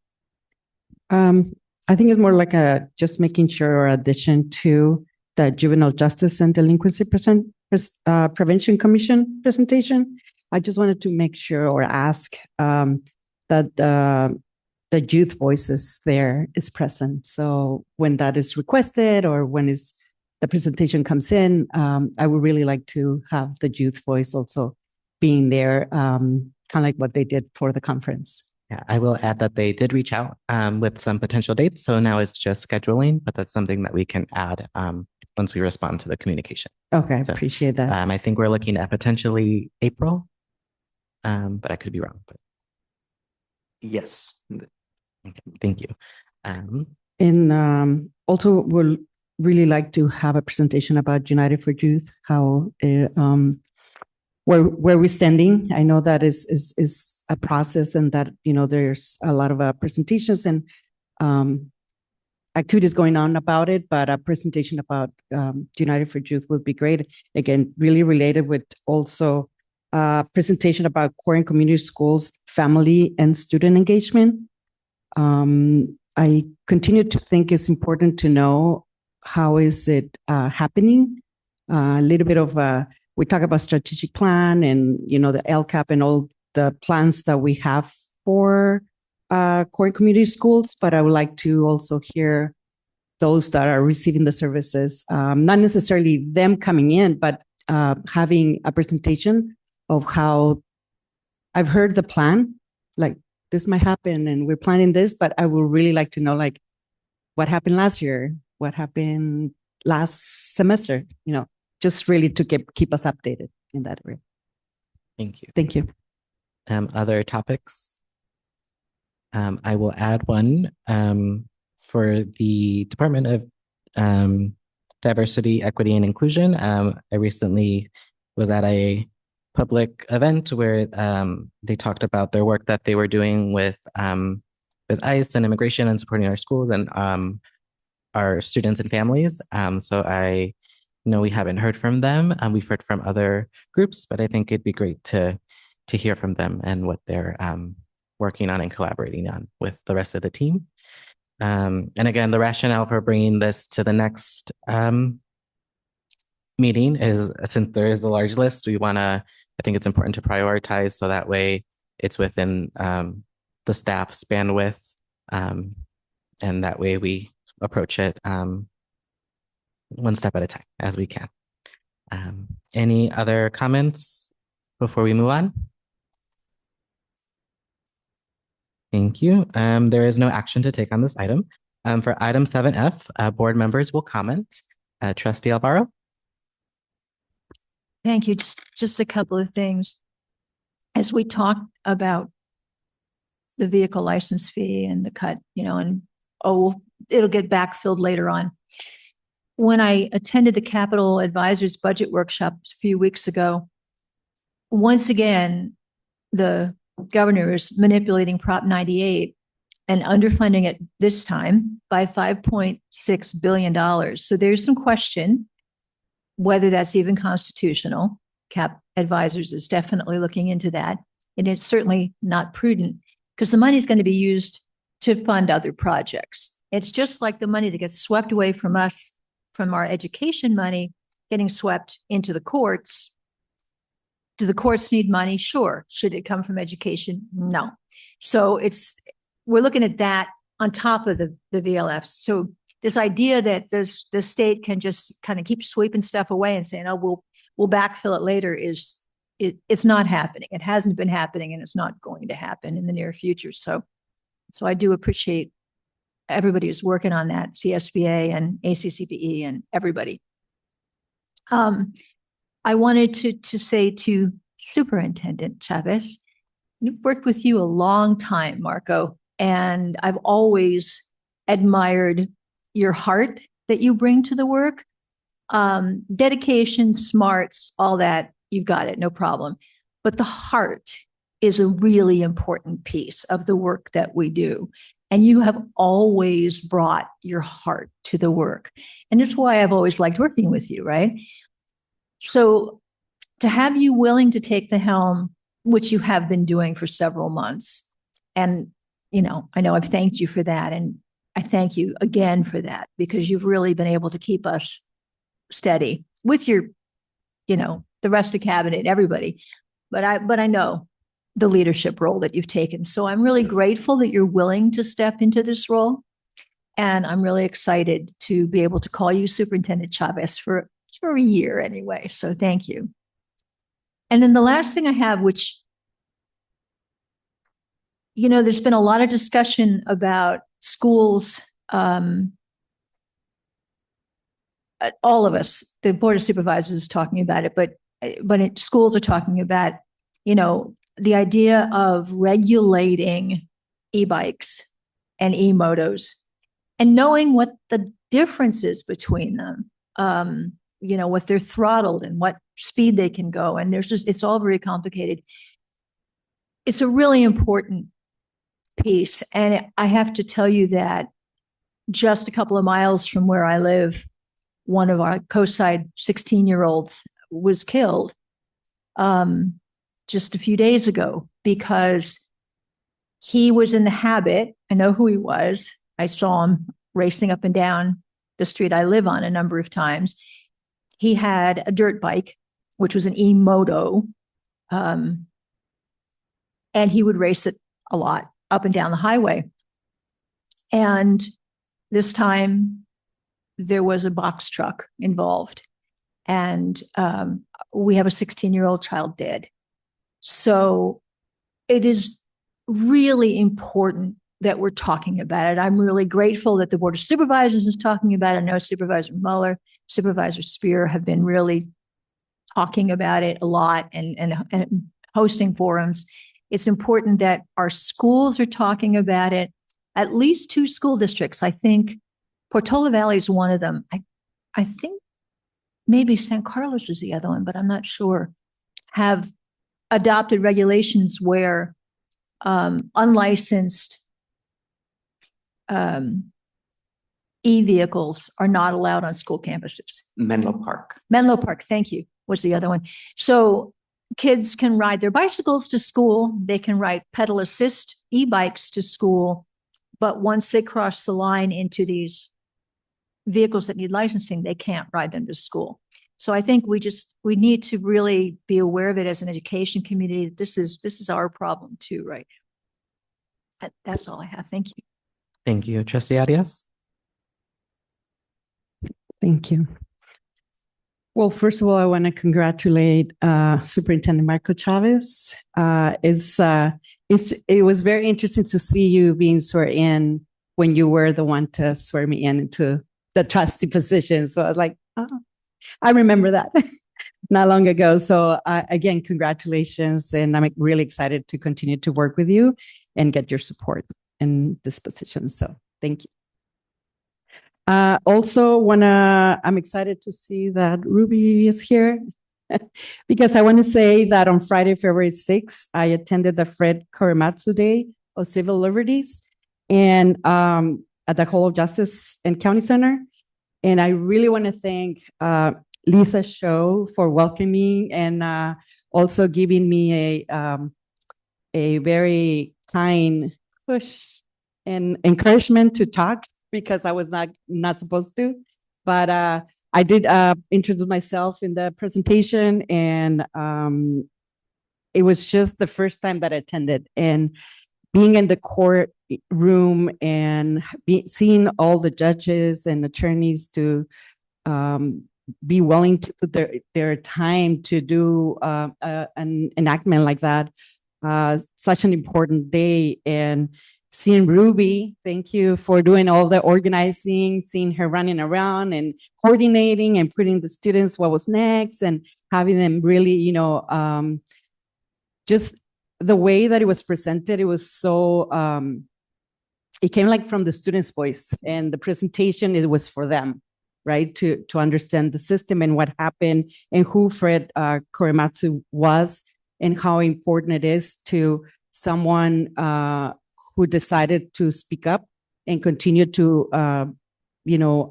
I think it's more like just making sure or addition to the Juvenile Justice and Delinquency Prevention Commission presentation. I just wanted to make sure or ask that the youth voices there is present. So when that is requested or when the presentation comes in, I would really like to have the youth voice also being there, kind of like what they did for the conference. Yeah, I will add that they did reach out with some potential dates. So now it's just scheduling, but that's something that we can add once we respond to the communication. Okay, So, appreciate that. I think we're looking at potentially April, but I could be wrong. But Yes. okay, thank you. And also would really like to have a presentation about United for Youth, how where we're standing. I know that is a process, and that there's a lot of presentations and activities going on about it, but a presentation about United for Youth would be great. Again, really related with also a presentation about core and community schools, family and student engagement. I continue to think it's important to know how is it happening. A little bit of we talk about strategic plan and the LCAP and all the plans that we have for core and community schools, but I would like to also hear those that are receiving the services, not necessarily them coming in, but having a presentation of how I've heard the plan, like this might happen and we're planning this, but I would really like to know like what happened last year, what happened last semester, just really to keep us updated in that area. Thank you. Thank you. Other topics? I will add one for the Department of diversity, equity, and inclusion. I recently was at a public event where they talked about their work that they were doing with ICE and immigration and supporting our schools and our students and families. So I know we haven't heard from them. We've heard from other groups, but I think it'd be great to hear from them and what they're working on and collaborating on with the rest of the team. And again, the rationale for bringing this to the next meeting is, since there is a large list, I think it's important to prioritize so that way it's within the staff's bandwidth, and that way we approach it one step at a time as we can. Any other comments before we move on? Thank you. There is no action to take on this item. For item 7F, board members will comment. Trustee Alvaro? Thank you. Just a couple of things. As we talked about the vehicle license fee and the cut, and it'll get backfilled later on. When I attended the Capital Advisors Budget Workshop a few weeks ago, once again, the governor is manipulating Prop 98 and underfunding it this time by $5.6 billion. So there's some question whether that's even constitutional. Cap Advisors is definitely looking into that. And it's certainly not prudent because the money is going to be used to fund other projects. It's just like the money that gets swept away from us, from our education money, getting swept into the courts. Do the courts need money? Sure. Should it come from education? No. So we're looking at that on top of the VLF. So this idea that the state can just kind of keep sweeping stuff away and saying, oh, we'll backfill it later it's not happening. It hasn't been happening and it's not going to happen in the near future. So I do appreciate everybody who's working on that, CSBA and ACCPE and everybody. I wanted to say to Superintendent Chavez, I've worked with you a long time, Marco, and I've always admired your heart that you bring to the work. Dedication, smarts, all that, you've got it, no problem. But the heart is a really important piece of the work that we do. And you have always brought your heart to the work. And that's why I've always liked working with you, right? So to have you willing to take the helm, which you have been doing for several months, and I know I've thanked you for that, and I thank you again for that because you've really been able to keep us steady with your, the rest of cabinet, everybody. But I know the leadership role that you've taken. So I'm really grateful that you're willing to step into this role. And I'm really excited to be able to call you Superintendent Chavez for a year anyway. So thank you. And then the last thing I have, which, there's been a lot of discussion about schools. All of us, the Board of Supervisors is talking about it, but schools are talking about, the idea of regulating e-bikes and e-motos and knowing what the difference is between them. What they're throttled and what speed they can go. And it's all very complicated. It's a really important piece. And I have to tell you that just a couple of miles from where I live, one of our Coastside 16-year-olds was killed just a few days ago because he was in the habit. I know who he was. I saw him racing up and down the street I live on a number of times. He had a dirt bike, which was an e-moto, and he would race it a lot up and down the highway. And this time there was a box truck involved, and we have a 16-year-old child dead. So it is really important that we're talking about it. I'm really grateful that the Board of Supervisors is talking about it. I know Supervisor Mueller, Supervisor Spear have been really talking about it a lot and hosting forums. It's important that our schools are talking about it. At least 2 school districts, I think Portola Valley is one of them. I think maybe San Carlos is the other one, but I'm not sure, have adopted regulations where unlicensed e-vehicles are not allowed on school campuses. Menlo Park. Menlo Park, thank you, was the other one. So kids can ride their bicycles to school. They can ride pedal assist e-bikes to school. But once they cross the line into these vehicles that need licensing, they can't ride them to school. So I think we need to really be aware of it as an education community. This is our problem too, right? That's all I have. Thank you. Thank you. Trustee Arias? Thank you. Well, first of all, I want to congratulate Superintendent Marco Chavez. It was very interesting to see you being sworn in when you were the one to swear me in into the trustee position. So I was like, oh, I remember that not long ago. So again, congratulations. And I'm really excited to continue to work with you and get your support in this position. So thank you. I'm excited to see that Ruby is here because I want to say that on Friday, February 6th, I attended the Fred Korematsu Day of Civil Liberties and at the Hall of Justice and County Center. And I really want to thank Lisa Show for welcoming and also giving me a very kind push and encouragement to talk because I was not supposed to. But I did introduce myself in the presentation, and it was just the first time that I attended. And being in the court room and seeing all the judges and attorneys to be willing to put their time to do an enactment like that, such an important day. And seeing Ruby, thank you for doing all the organizing, seeing her running around and coordinating and putting the students what was next and having them really, just the way that it was presented, it was so, it came like from the students' voice, and the presentation, it was for them, right? To understand the system and what happened and who Fred Korematsu was and how important it is to someone who decided to speak up and continue to,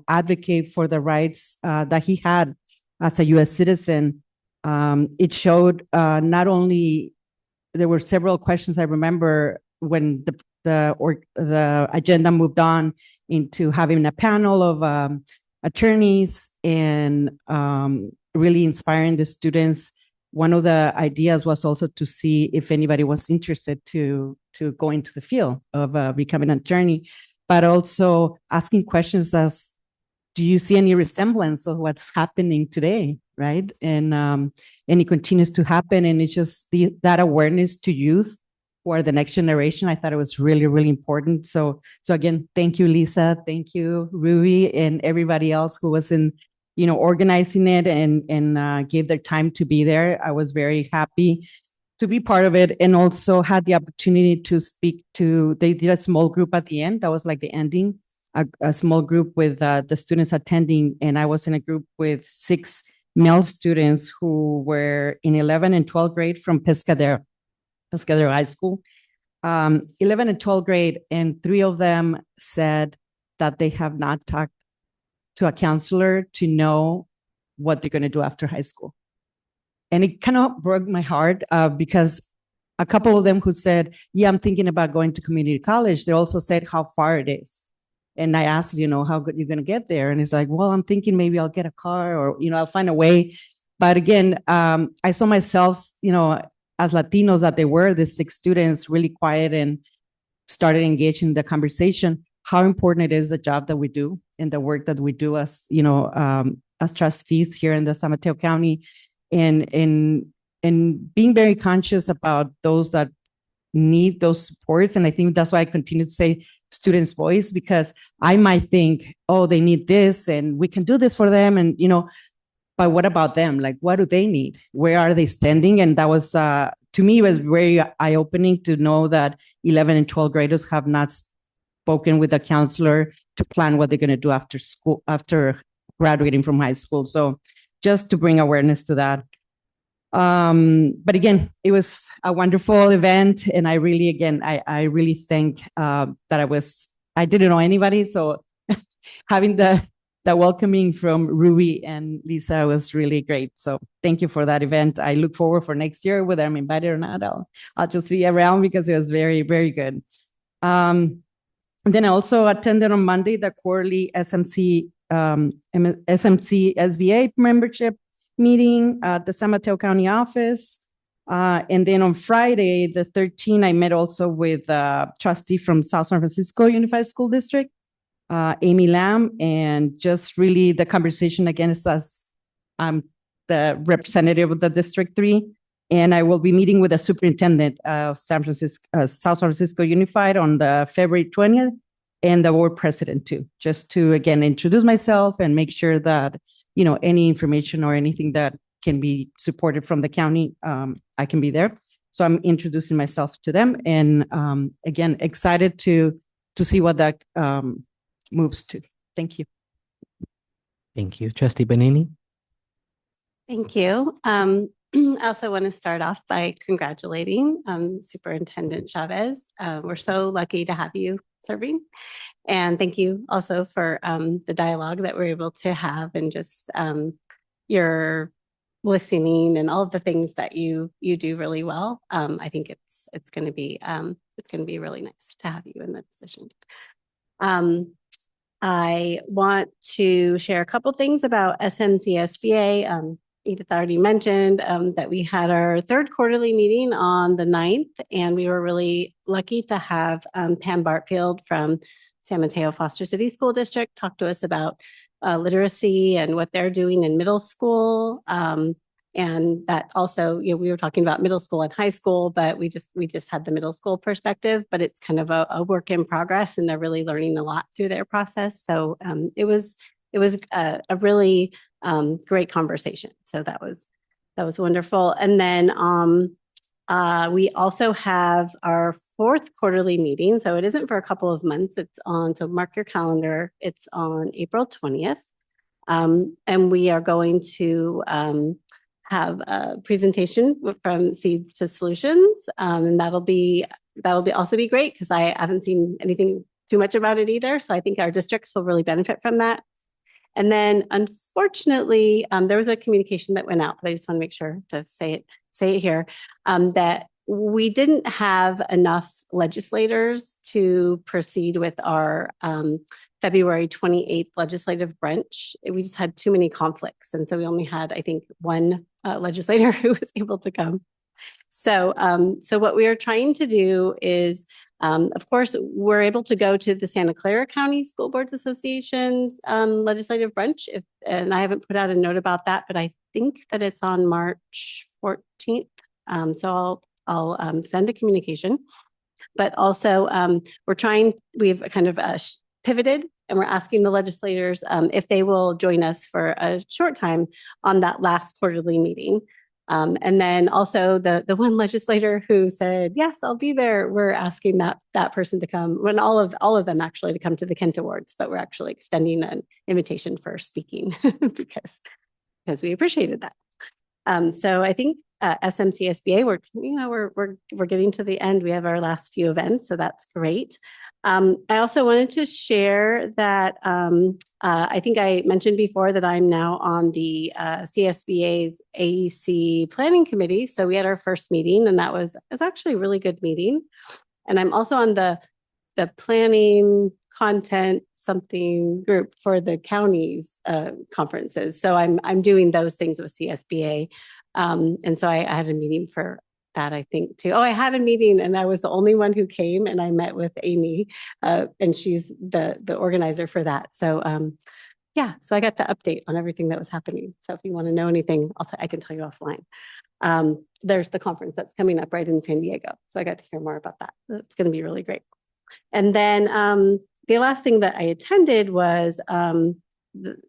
advocate for the rights that he had as a U.S. citizen. It showed not only, there were several questions I remember when the agenda moved on into having a panel of attorneys and really inspiring the students. One of the ideas was also to see if anybody was interested to go into the field of becoming an attorney, but also asking questions as, do you see any resemblance of what's happening today, right? And it continues to happen, and it's just that awareness to youth who are the next generation. I thought it was really, really important. So again, thank you, Lisa. Thank you, Ruby, and everybody else who was in, organizing it and gave their time to be there. I was very happy to be part of it, and also had the opportunity to speak to, they did a small group at the end. That was like the ending, a small group with the students attending. And I was in a group with 6 male students who were in 11th and 12th grade from Pescadero High School. 11th and 12th grade, and 3 of them said that they have not talked to a counselor to know what they're going to do after high school. And it kind of broke my heart because a couple of them who said, yeah, I'm thinking about going to community college, they also said how far it is. And I asked, how good you're going to get there. And it's like, well, I'm thinking maybe I'll get a car or, I'll find a way. But again, I saw myself, as Latinos that they were, the 6 students, really quiet and started engaging in the conversation, how important it is the job that we do and the work that we do as, as trustees here in the San Mateo County, and being very conscious about those that need those supports. And I think that's why I continue to say students' voice, because I might think, oh, they need this and we can do this for them. And, but what about them? Like, what do they need? Where are they standing? And that was, to me, it was very eye-opening to know that 11 and 12 graders have not spoken with a counselor to plan what they're going to do after school, after graduating from high school. So just to bring awareness to that. But again, it was a wonderful event. And I really, again, I really think that I didn't know anybody. So having the welcoming from Ruby and Lisa was really great. So thank you for that event. I look forward for next year, whether I'm invited or not. I'll just be around because it was very, very good. And then I also attended on Monday the quarterly SMC SBA membership meeting at the San Mateo County office. And then on Friday, the 13th, I met also with a trustee from South San Francisco Unified School District, Amy Lamb, and just really the conversation again is as the representative of the District 3. And I will be meeting with the superintendent of South San Francisco Unified on the February 20th, and the board president too, just to again introduce myself and make sure that, you know, any information or anything that can be supported from the county, I can be there. So I'm introducing myself to them, and again, excited to see what that moves to. Thank you. Thank you. Trustee Benini? Thank you. I also want to start off by congratulating Superintendent Chavez. We're so lucky to have you serving. And thank you also for the dialogue that we're able to have, and just your listening and all of the things that you do really well. I think it's going to be really nice to have you in the position. I want to share a couple things about SMCSBA. Edith already mentioned that we had our third quarterly meeting on the 9th, and we were really lucky to have Pam Bartfield from San Mateo Foster City School District talk to us about literacy and what they're doing in middle school. And that also, you know, we were talking about middle school and high school, but we just had the middle school perspective, but it's kind of a work in progress, and they're really learning a lot through their process. So it was a really great conversation. So that was wonderful. And then we also have our fourth quarterly meeting. So it isn't for a couple of months. It's on, so mark your calendar. It's on April 20th. And we are going to have a presentation from Seeds to Solutions. And that'll also be great, because I haven't seen anything too much about it either. So I think our districts will really benefit from that. And then unfortunately, there was a communication that went out, but I just want to make sure to say it here, that we didn't have enough legislators to proceed with our February 28th legislative brunch. We just had too many conflicts. And so we only had, I think, one legislator who was able to come. So what we are trying to do is, of course, we're able to go to the Santa Clara County School Boards Association's legislative brunch. And I haven't put out a note about that, but I think that it's on March 14th. So I'll send a communication. But also, we've kind of pivoted, and we're asking the legislators if they will join us for a short time on that last quarterly meeting. And then also the one legislator who said, yes, I'll be there, we're asking that person to come, when all of them actually, to come to the Kent Awards, but we're actually extending an invitation for speaking because we appreciated that. So I think SMCSBA, we're getting to the end. We have our last few events, so that's great. I also wanted to share that I think I mentioned before that I'm now on the CSBA's AEC Planning Committee. So we had our first meeting, and it was actually a really good meeting. And I'm also on the planning content something group for the county's conferences. So I'm doing those things with CSBA. And so I had a meeting for that, I think, too. Oh, I had a meeting, and I was the only one who came, and I met with Amy, and she's the organizer for that. So yeah, so I got the update on everything that was happening. So if you want to know anything, I can tell you offline. There's the conference that's coming up right in San Diego. So I got to hear more about that. It's going to be really great. And then the last thing that I attended was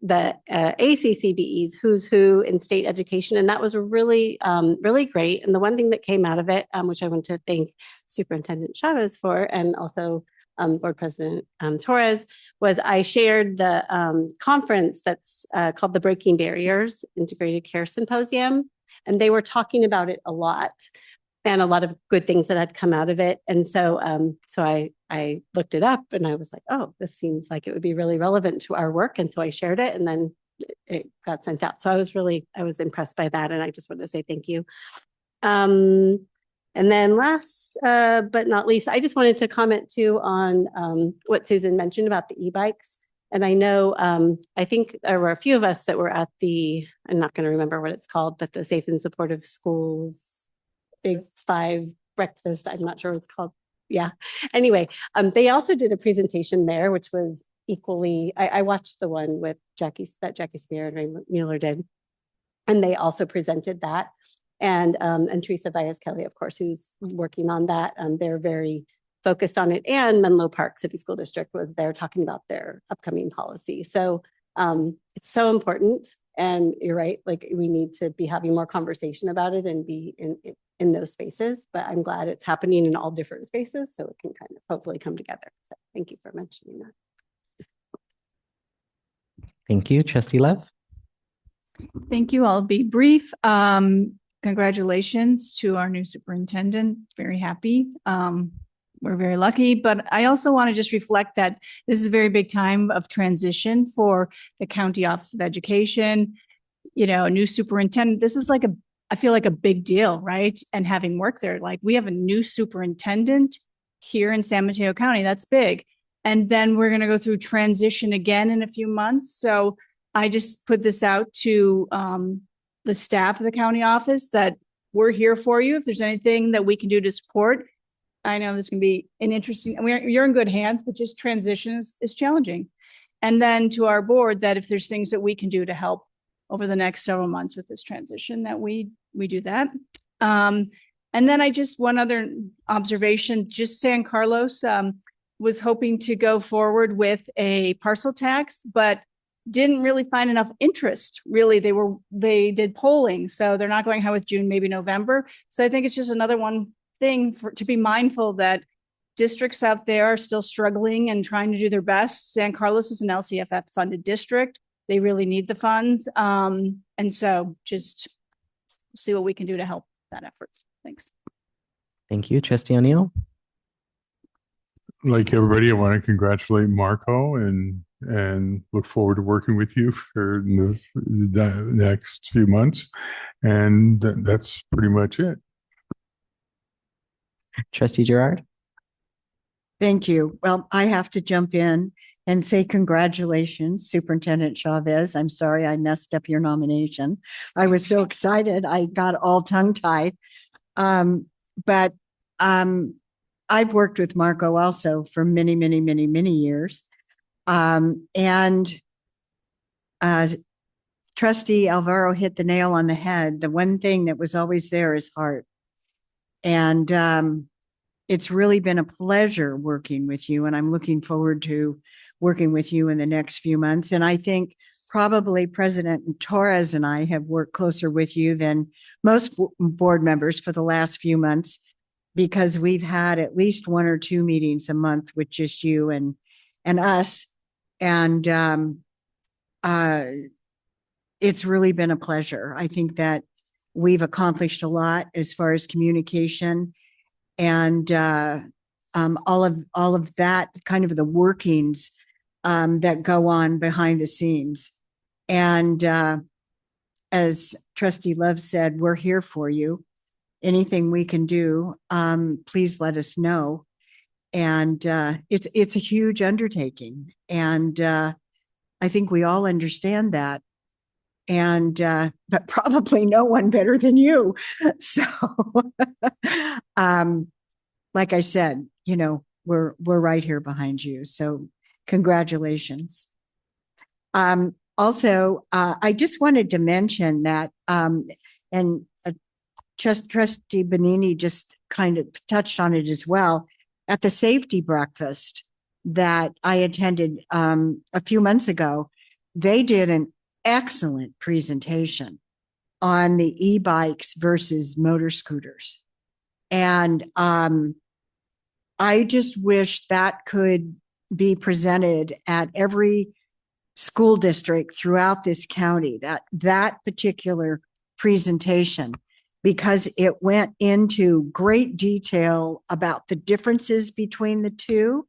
the ACCBE's Who's Who in State Education. And that was really, really great. And the one thing that came out of it, which I want to thank Superintendent Chavez for, and also Board President Torres, was I shared the conference that's called the Breaking Barriers Integrated Care Symposium. And they were talking about it a lot and a lot of good things that had come out of it. And so I looked it up and I was like, oh, this seems like it would be really relevant to our work. And so I shared it and then it got sent out. So I was impressed by that. And I just want to say thank you. And then last but not least, I just wanted to comment too on what Susan mentioned about the e-bikes. And I know, I think there were a few of us that were at I'm not going to remember what it's called, but the Safe and Supportive Schools Big Five breakfast. I'm not sure what it's called. Yeah. Anyway, they also did a presentation there, which was equally, I watched the one with Jackie Smear and Ray Mueller did. And they also presented that. And Teresa Baez-Kelly, of course, who's working on that. They're very focused on it. And Menlo Park City School District was there talking about their upcoming policy. So it's so important. And you're right, like we need to be having more conversation about it and be in those spaces. But I'm glad it's happening in all different spaces so it can kind of hopefully come together. So thank you for mentioning that. Thank you, Trustee Love. Thank you. I'll be brief. Congratulations to our new superintendent. Very happy. We're very lucky, but I also want to just reflect that this is a very big time of transition for the County Office of Education. You know, a new superintendent, this is I feel like a big deal, right? And having worked there, like we have a new superintendent here in San Mateo County, that's big. And then we're going to go through transition again in a few months. So I just put this out to the staff of the county office that we're here for you. If there's anything that we can do to support, I know this can be an interesting, you're in good hands, but just transition is challenging. And then to our board that if there's things that we can do to help over the next several months with this transition, that we do that. And then one other observation, just San Carlos was hoping to go forward with a parcel tax, but didn't really find enough interest. Really, they did polling, so they're not going ahead with June, maybe November. So I think it's just another one thing to be mindful that districts out there are still struggling and trying to do their best. San Carlos is an LCFF funded district. They really need the funds. And so just see what we can do to help that effort. Thanks. Thank you, Trustee O'Neill. Like everybody, I want to congratulate Marco and look forward to working with you for the next few months. And that's pretty much it. Trustee Gerard. Thank you. Well, I have to jump in and say congratulations, Superintendent Chavez. I'm sorry I messed up your nomination. I was so excited. I got all tongue-tied. But I've worked with Marco also for many, many, many, many years. And Trustee Alvaro hit the nail on the head. The one thing that was always there is heart. And it's really been a pleasure working with you, and I'm looking forward to working with you in the next few months. And I think probably President Torres and I have worked closer with you than most board members for the last few months, because we've had at least 1 or 2 meetings a month with just you and us. And it's really been a pleasure. I think that we've accomplished a lot as far as communication and all of that, kind of the workings that go on behind the scenes. And as Trustee Love said, we're here for you. Anything we can do, please let us know. And it's a huge undertaking, and I think we all understand that. And but probably no one better than you. So, like I said, you know, we're right here behind you. So, congratulations. Also, I just wanted to mention that, and Trustee Benini just kind of touched on it as well. At the safety breakfast that I attended a few months ago, they did an excellent presentation on the e-bikes versus motor scooters. And I just wish that could be presented at every school district throughout this county, that particular presentation, because it went into great detail about the differences between the two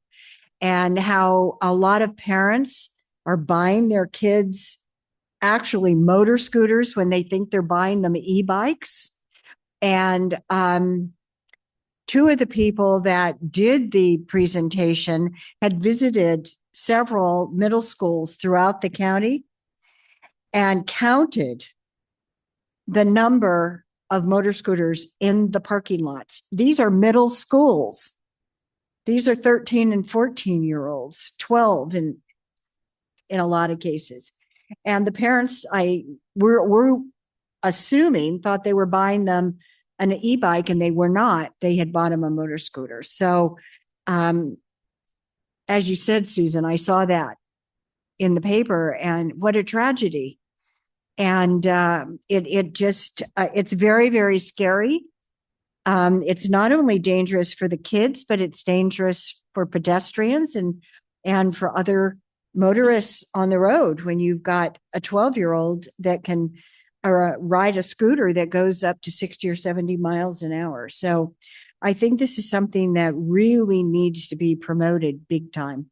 and how a lot of parents are buying their kids actually motor scooters when they think they're buying them e-bikes. And two of the people that did the presentation had visited several middle schools throughout the county and counted the number of motor scooters in the parking lots. These are middle schools. These are 13 and 14-year-olds, 12 in a lot of cases. And the parents, we're assuming, thought they were buying them an e-bike, and they were not. They had bought them a motor scooter. So, as you said, Susan, I saw that in the paper, and what a tragedy. And it's very, very scary. It's not only dangerous for the kids, but it's dangerous for pedestrians and for other motorists on the road when you've got a 12-year-old that can ride a scooter that goes up to 60 or 70 miles an hour. So I think this is something that really needs to be promoted big time.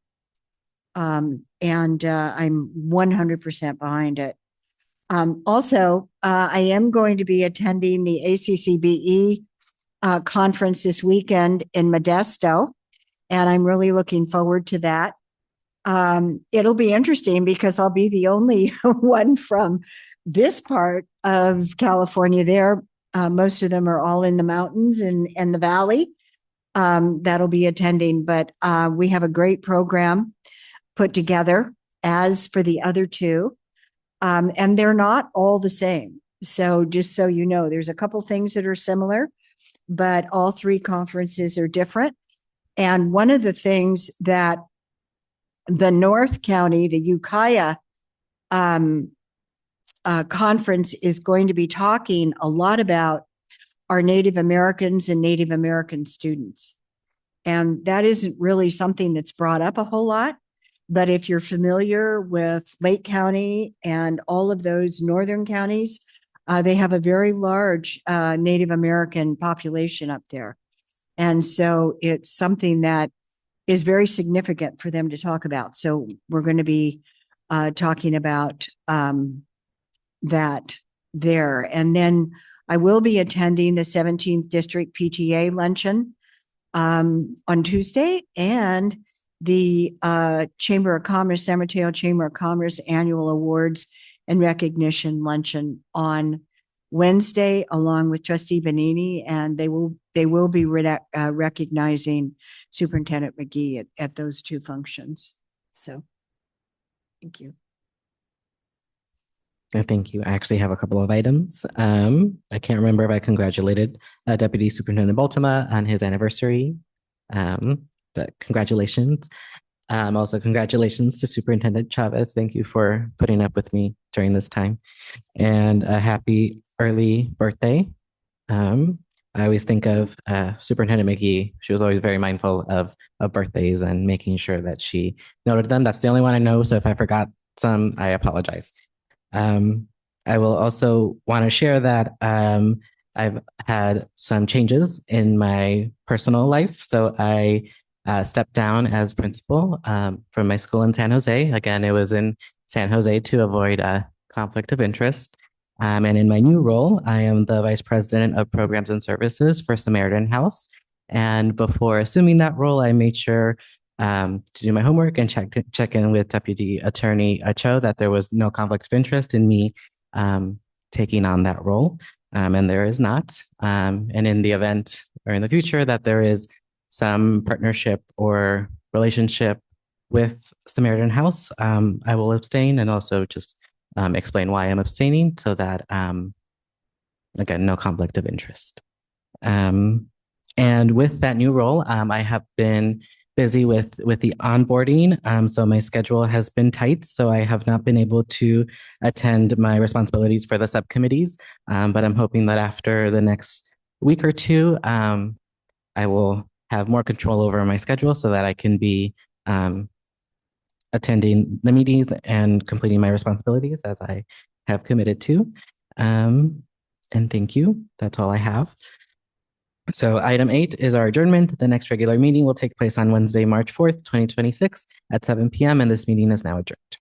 And I'm 100% behind it. Also, I am going to be attending the ACCBE conference this weekend in Modesto, and I'm really looking forward to that. It'll be interesting because I'll be the only one from this part of California there. Most of them are all in the mountains and the valley that'll be attending, but we have a great program put together as for the other two. And they're not all the same. So just so you know, there's a couple things that are similar, but all three conferences are different. And one of the things that the North County, the Ukiah conference is going to be talking a lot about are Native Americans and Native American students. And that isn't really something that's brought up a whole lot. But if you're familiar with Lake County and all of those northern counties, they have a very large Native American population up there. And so it's something that is very significant for them to talk about. So we're going to be talking about that there. And then I will be attending the 17th District PTA luncheon on Tuesday, and the Chamber of Commerce, San Mateo Chamber of Commerce annual awards and recognition luncheon on Wednesday, along with Trustee Benini, and they will be recognizing Superintendent McGee at those two functions. So, thank you. Thank you. I actually have a couple of items. I can't remember if I congratulated Deputy Superintendent Baltima on his anniversary, but congratulations. Also, congratulations to Superintendent Chavez. Thank you for putting up with me during this time. And a happy early birthday. I always think of Superintendent McGee. She was always very mindful of birthdays and making sure that she noted them. That's the only one I know. So if I forgot some, I apologize. I will also want to share that I've had some changes in my personal life. So I stepped down as principal from my school in San Jose. Again, it was in San Jose to avoid a conflict of interest. And in my new role, I am the Vice President of Programs and Services for Samaritan House. And before assuming that role, I made sure to do my homework and check in with Deputy Attorney Cho that there was no conflict of interest in me taking on that role. And there is not. And in the event or in the future that there is some partnership or relationship with Samaritan House, I will abstain and also just explain why I'm abstaining so that, again, no conflict of interest. And with that new role, I have been busy with the onboarding. So my schedule has been tight. So I have not been able to attend my responsibilities for the subcommittees. But I'm hoping that after the next week or two, I will have more control over my schedule so that I can be attending the meetings and completing my responsibilities as I have committed to. And thank you. That's all I have. So item 8 is our adjournment. The next regular meeting will take place on Wednesday, March 4th, 2026 at 7 p.m. and this meeting is now adjourned.